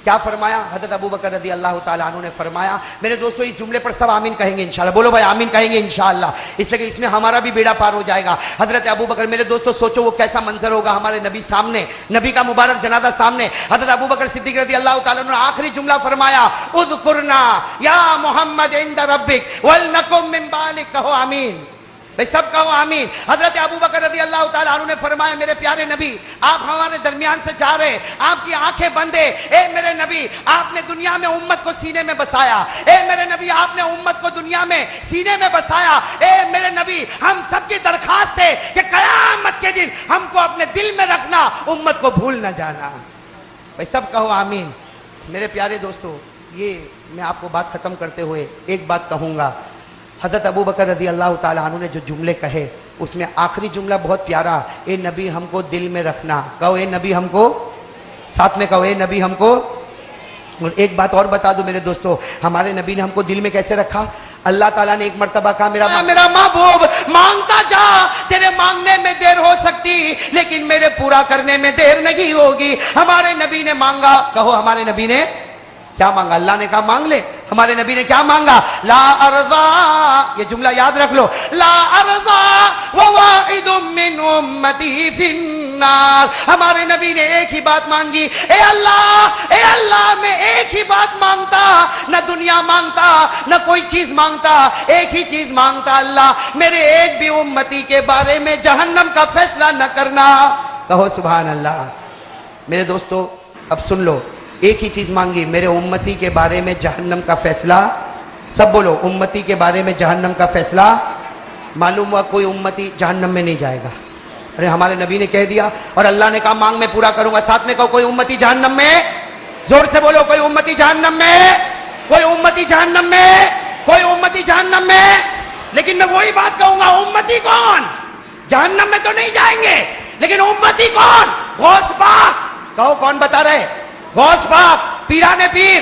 کیا فرمایا؟ حضرت ابو بکر رضی اللہ تعالیٰ عنہ نے فرمایا، میرے دوستو اس جملے پر سب آمین کہیں گے انشاءاللہ، بولو بھائی آمین کہیں گے انشاءاللہ، اس لیے کہ اس میں ہمارا بھی بیڑا پار ہو جائے گا۔ حضرت ابو بکر، میرے دوستو سوچو وہ کیسا منظر ہوگا ہمارے نبی سامنے، نبی کا مبارک جنازہ سامنے، حضرت ابو بکر صدیق رضی اللہ تعالیٰ عنہ نے آخری جملہ فرمایا، اذکرنا یا محمد عند ربک ولنکم من بالک، کہو آمین بھائی سب کہو آمین۔ حضرت ابو بکر رضی اللہ تعالیٰ عنہ نے فرمایا میرے پیارے نبی آپ ہمارے درمیان سے جا رہے، آپ کی آنکھیں بند ہے، اے میرے نبی آپ نے دنیا میں امت کو سینے میں بسایا، اے میرے نبی آپ نے امت کو دنیا میں سینے میں بسایا، اے میرے نبی ہم سب کی درخواست ہے کہ قیامت کے دن ہم کو اپنے دل میں رکھنا، امت کو بھول نہ جانا۔ بھائی سب کہو آمین۔ میرے پیارے دوستو یہ میں آپ کو بات ختم کرتے ہوئے ایک بات کہوں گا، حضرت ابو بکر رضی اللہ تعالیٰ عنہ نے جو جملے کہے اس میں آخری جملہ بہت پیارا، اے نبی ہم کو دل میں رکھنا، کہو اے نبی ہم کو، ساتھ میں کہو اے نبی ہم کو۔ اور ایک بات اور بتا دو میرے دوستو، ہمارے نبی نے ہم کو دل میں کیسے رکھا؟ اللہ تعالیٰ نے ایک مرتبہ کہا میرا محبوب مانگتا جا، تیرے مانگنے میں دیر ہو سکتی لیکن میرے پورا کرنے میں دیر نہیں ہوگی۔ ہمارے نبی نے مانگا، کہو ہمارے نبی نے کیا مانگا؟ اللہ نے کہا مانگ لے، ہمارے نبی نے کیا مانگا؟ لا ارضا، یہ جملہ یاد رکھ لو، لا ارضا وواحد من امتی فی النار، ہمارے نبی نے ایک ہی بات مانگی، اے اللہ میں ایک ہی بات مانگتا، نہ دنیا مانگتا نہ کوئی چیز مانگتا، ایک ہی چیز مانگتا، اللہ میرے ایک بھی امتی کے بارے میں جہنم کا فیصلہ نہ کرنا، کہو سبحان اللہ۔ میرے دوستو اب سن لو، ایک ہی چیز مانگی، میرے امتی کے بارے میں جہنم کا فیصلہ، سب بولو امتی کے بارے میں جہنم کا فیصلہ۔ معلوم ہوا کوئی امتی جہنم میں نہیں جائے گا، ارے ہمارے نبی نے کہہ دیا اور اللہ نے کہا مانگ میں پورا کروں گا، ساتھ میں کہو کوئی امتی جہنم میں، زور سے بولو کوئی امتی جہنم میں، کوئی امتی جہنم میں، کوئی امتی جہنم میں۔ لیکن میں وہی بات کہوں گا، امتی کون؟ جہنم میں تو نہیں جائیں گے لیکن امتی کون؟ غوث پاک، کہو کون بتا رہے؟ غوث پاک، پیران پیر،